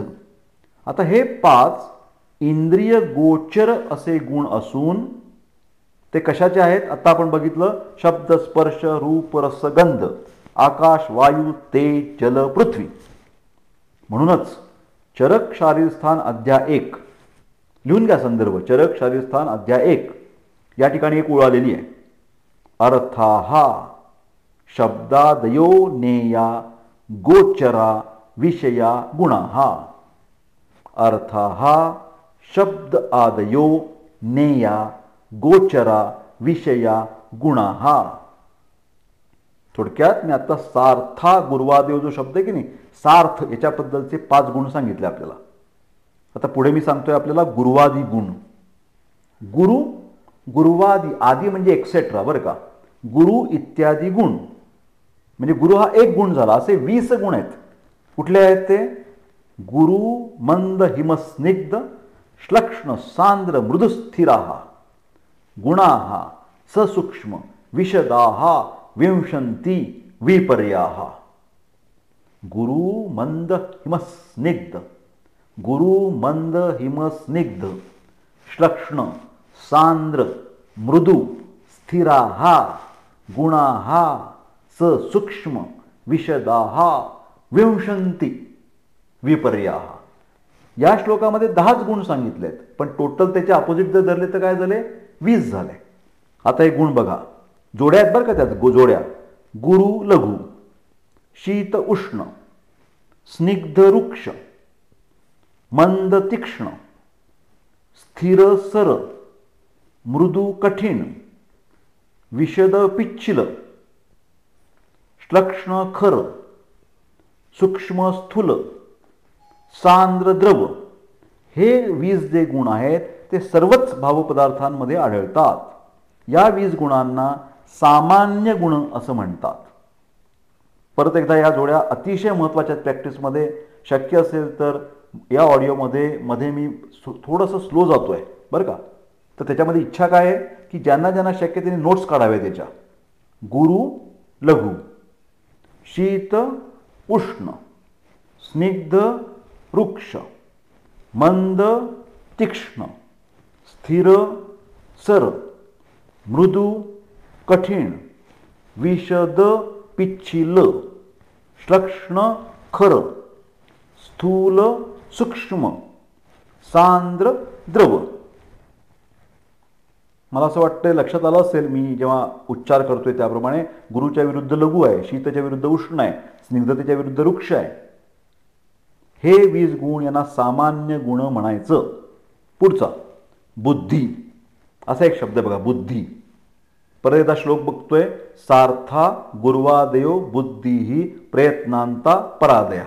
आता हे 5 इंद्रिय गोचर असे गुण असून ते कशाचे आहेत? आता आपण बघितलं. शब्द, स्पर्श, रूप, रस, गंध. आकाश, वायू, तेज, जल, पृथ्वी. म्हणूनच चरक शारीरस्थान अध्याय 1 लिहून घ्या संदर्भ. चरक शारीरस्थान अध्याय 1 या ठिकाणी एक ओळ आलेली आहे. अर्थाः शब्दादयो नेया गोचरा विषया गुणाः. अर्थाः शब्द आदयो नेया गोचरा विषया गुणाः. थोडक्यात मी आता सार्था गुर्वादेव जो शब्द आहे की नाही, सार्थ, याच्याबद्दलचे 5 गुण सांगितले आपल्याला. आता पुढे मी सांगतोय आपल्याला गुरुवादी गुण. गुरु, गुरुवादी, आदी म्हणजे एक्सेट्रा बरं का. गुरु इत्यादी गुण म्हणजे गुरु हा एक गुण झाला. असे 20 गुण आहेत. कुठले आहेत ते? गुरु मंद हिमस्निग्ध श्लक्ष्ण सांद्र मृदुस्थिराः गुणाः ससूक्ष्म विशदाः विंशन्ति विपर्याः. गुरु मंद हिमस्निग्ध, गुरु मंद हिमस्निग्ध, श्लक्ष्ण सांद्र मृदु स्थिराः गुणाः ससूक्ष्म विशदाः विंशन्ति विपर्याः. या श्लोकामध्ये 10च गुण सांगितलेत, पण टोटल त्याचे अपोजिट जर धरले तर काय झाले? 20 झाले. आता हे गुण बघा. जोड्या आहेत बरं का त्यात. जोड्या. गुरु लघु, शीत उष्ण, स्निग्ध रुक्ष, मंद तीक्ष्ण, स्थिर सर, मृदू कठीण, विशद पिच्छिल, श्लक्ष्ण खर, सूक्ष्म स्थूल, सांद्र द्रव. हे 20 जे गुण आहेत ते सर्वच भावपदार्थांमध्ये आढळतात. या 20 गुणांना सामान्य गुण असं म्हणतात. परत एकदा या जोड्या अतिशय महत्त्वाच्या प्रॅक्टिसमध्ये. शक्य असेल तर या ऑडिओमध्ये मी थोडंसं स्लो जातोय बरं का. तर त्याच्यामध्ये इच्छा काय आहे की ज्यांना ज्यांना शक्य त्यांनी नोट्स काढाव्या त्याच्या. गुरु लघु, शीत उष्ण, स्निग्ध रुक्ष, मंद तीक्ष्ण, स्थिर सर, मृदू कठीण, विशद पिच्छिल, श्लक्ष्ण खर, स्थूल सूक्ष्म, सांद्र द्रव. मला असं वाटतं लक्षात आलं असेल मी जेव्हा उच्चार करतोय त्याप्रमाणे. गुरुच्या विरुद्ध लघु आहे, शीतच्या विरुद्ध उष्ण आहे, स्निग्धतेच्या विरुद्ध वृक्ष आहे. हे 20 गुण यांना सामान्य गुण म्हणायचं. पुढचा बुद्धी असा एक शब्द आहे बघा, बुद्धी. परत एकदा श्लोक बघतोय. सार्था गुर्वादयो बुद्धी प्रयत्नांता परादय.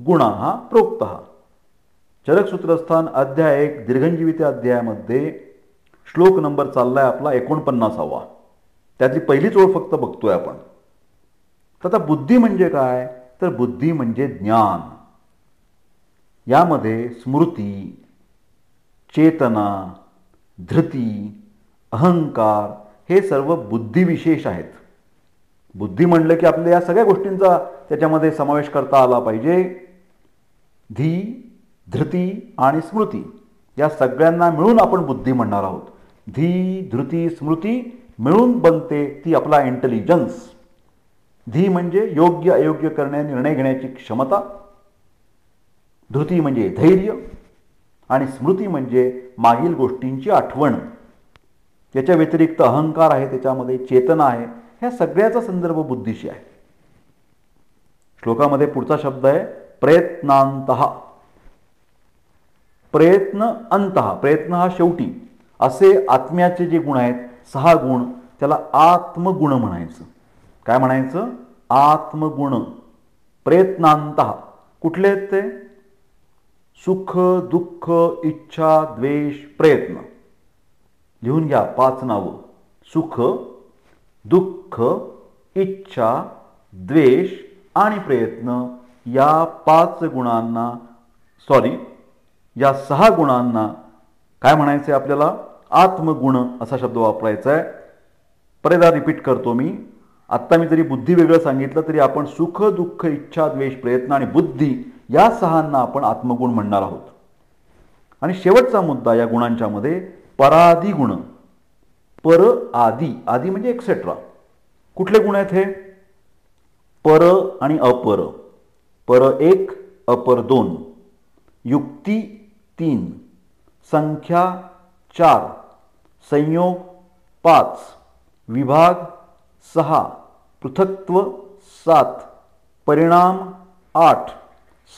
गुणा प्रोक्त. चरक सूत्रस्थान अध्याय 1 दीर्घंजीविते अध्यायामध्ये श्लोक नंबर चाललाय आपला 49वा. त्यातली पहिलीच ओळ फक्त बघतोय आपण. तर आता बुद्धी म्हणजे काय, तर बुद्धी म्हणजे ज्ञान. यामध्ये स्मृती, चेतना, धृती, अहंकार हे सर्व बुद्धिविशेष आहेत. बुद्धी म्हणलं की आपल्या या सगळ्या गोष्टींचा त्याच्यामध्ये समावेश करता आला पाहिजे. धी, धृती आणि स्मृती या सगळ्यांना मिळून आपण बुद्धी म्हणणार आहोत. धी, धृती, स्मृती मिळून बनते ती आपला इंटेलिजन्स. धी म्हणजे योग्य अयोग्य निर्णय घेण्याची क्षमता, धृती म्हणजे धैर्य आणि स्मृती म्हणजे मागील गोष्टींची आठवण. याच्या व्यतिरिक्त अहंकार आहे, त्याच्यामध्ये चेतना आहे. ह्या सगळ्याचा संदर्भ बुद्धीशी आहे. श्लोकामध्ये पुढचा शब्द आहे प्रयत्नांतः. प्रयत्न अंतः, प्रयत्न हा शेवटी. असे आत्म्याचे जे गुण आहेत 6 गुण त्याला आत्मगुण म्हणायचं. काय म्हणायचं? आत्मगुण. प्रयत्नांतः कुठले आहेत ते? सुख, दुःख, इच्छा, द्वेष, प्रयत्न. लिहून घ्या 5 नावं. सुख, दुःख, इच्छा, द्वेष आणि प्रयत्न या 5 गुणांना या 6 गुणांना काय म्हणायचं आहे आपल्याला? आत्मगुण असा शब्द वापरायचा आहे. परत रिपीट करतो मी. आत्ता मी जरी बुद्धी वेगळं सांगितलं तरी आपण सुख, दुःख, इच्छा, द्वेष, प्रयत्न आणि बुद्धी या 6 आपण आत्मगुण म्हणणार आहोत. आणि शेवटचा मुद्दा या गुणांच्या मध्ये परादी गुण. पर आदी, आदी म्हणजे एक्सेट्रा. कुठले गुण आहेत हे? पर आणि अपर. पर 1, अपर 2, युक्ती 3, संख्या 4, संयोग 5, विभाग 6, पृथक्त्व 7, परिणाम 8,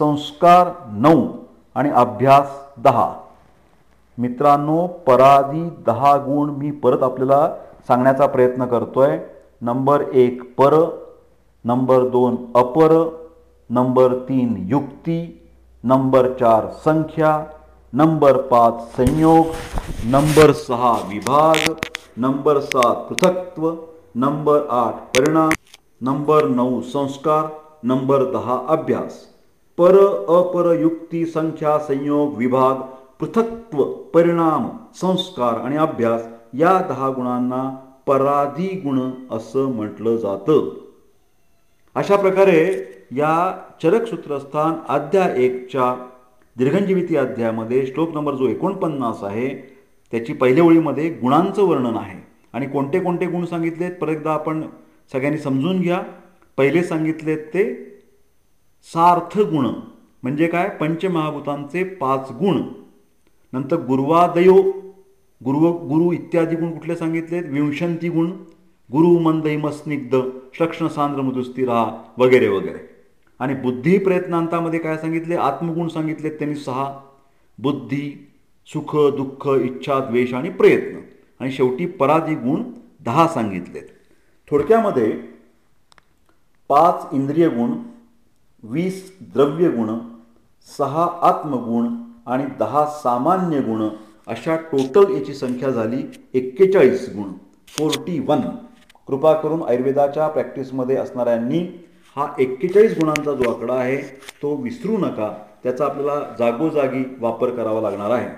संस्कार 9 आणि अभ्यास 10. मित्रांनो, परादी 10 गुण मी परत आपल्याला सांगण्याचा प्रयत्न करतोय. नंबर 1 पर, नंबर 2 अपर, नंबर 3 युक्ती, नंबर 4 संख्या, नंबर 5 संयोग, नंबर 6 विभाग, नंबर 7 पृथक्त्व, नंबर 8 परिणाम, नंबर 9 संस्कार, नंबर 10 अभ्यास. पर, अपर, युक्ती, संख्या, संयोग, विभाग, पृथक्त्व, परिणाम, संस्कार आणि अभ्यास या 10 गुणांना परादी गुण असं म्हटलं जातं. अशा प्रकारे या चरक सूत्रस्थान अध्याय 1च्या दीर्घंजीविती अध्यायामध्ये श्लोक नंबर जो 49 आहे त्याची पहिल्या ओळीमध्ये गुणांचं वर्णन आहे. आणि कोणते कोणते गुण सांगितलेत परत एकदा आपण सगळ्यांनी समजून घ्या. पहिले सांगितलेत ते सार्थ गुण म्हणजे काय? पंचमहाभूतांचे 5 गुण. नंतर गुर्वादयो, गुरु इत्यादी गुण कुठले सांगितलेत? विंशती गुण. गुरु मंद हिम स्निग्ध, श्लक्ष्ण सांद्र मृदुस्थिरा वगैरे वगैरे. आणि बुद्धी प्रयत्नांतामध्ये काय सांगितले? आत्मगुण सांगितलेत त्यांनी 6. बुद्धी, सुख, दुःख, इच्छा, द्वेष आणि प्रयत्न. आणि शेवटी परादी गुण 10 सांगितलेत. थोडक्यामध्ये 5 इंद्रिय गुण, 20 द्रव्य गुण, 6 आत्मगुण आणि 10 सामान्य गुण अशा टोटल याची संख्या झाली 41 गुण, 41. कृपा करून आयुर्वेदाच्या प्रॅक्टिसमध्ये असणाऱ्यांनी हा 41 गुणांचा जो आकडा आहे तो विसरू नका. त्याचा आपल्याला जागोजागी वापर करावा लागणार आहे.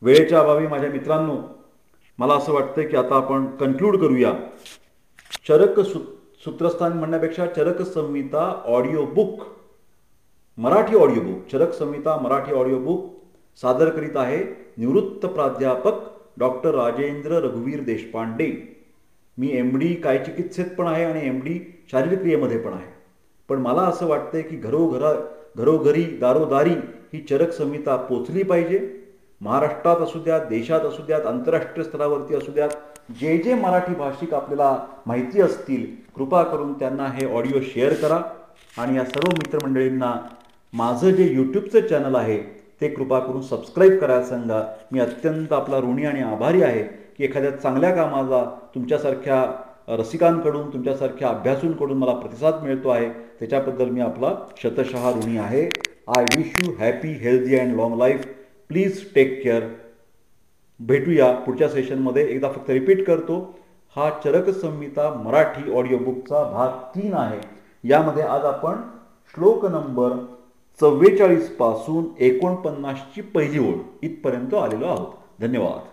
वेळेच्या अभावी माझ्या मित्रांनो मला असं वाटतं की आता आपण कन्क्लूड करूया. चरक सूत्रस्थान म्हणण्यापेक्षा Charaka Samhita audio book, Marathi audio book, Charaka Samhita Marathi audio book सादर करीत आहे निवृत्त प्राध्यापक डॉक्टर राजेंद्र रघुवीर देशपांडे. मी MD काय चिकित्सेत पण आहे आणि MD शारीरिक क्रियेमध्ये पण आहे. पण मला असं वाटतंय की घरोघरी दारोदारी ही चरक संहिता पोचली पाहिजे. महाराष्ट्रात असू द्यात, देशात असू द्यात, आंतरराष्ट्रीय स्तरावरती असू द्यात, जे जे मराठी भाषिक आपल्याला माहिती असतील कृपा करून त्यांना हे ऑडिओ शेअर करा. आणि या सर्व मित्रमंडळींना माझं जे यूट्यूबचं चॅनल आहे ते कृपा करून सबस्क्राईब करायला सांगा. मी अत्यंत आपला ऋणी आणि आभारी आहे की एखाद्या चांगल्या कामाला तुमच्यासारख्या रसिकांकडून, तुमच्यासारख्या अभ्यासूंकडून मला प्रतिसाद मिळतो आहे. त्याच्याबद्दल मी आपला शतशः ऋणी आहे. I wish you happy, healthy and long life. Please take care. भेटूया पुढच्या सेशनमध्ये. एकदा फक्त रिपीट करतो, हा चरक संहिता मराठी ऑडिओ बुकचा भाग 3 आहे. यामध्ये आज आपण श्लोक नंबर 44 पासून 49ची पहिली ओळ इथपर्यंत आलेलो आहोत. धन्यवाद.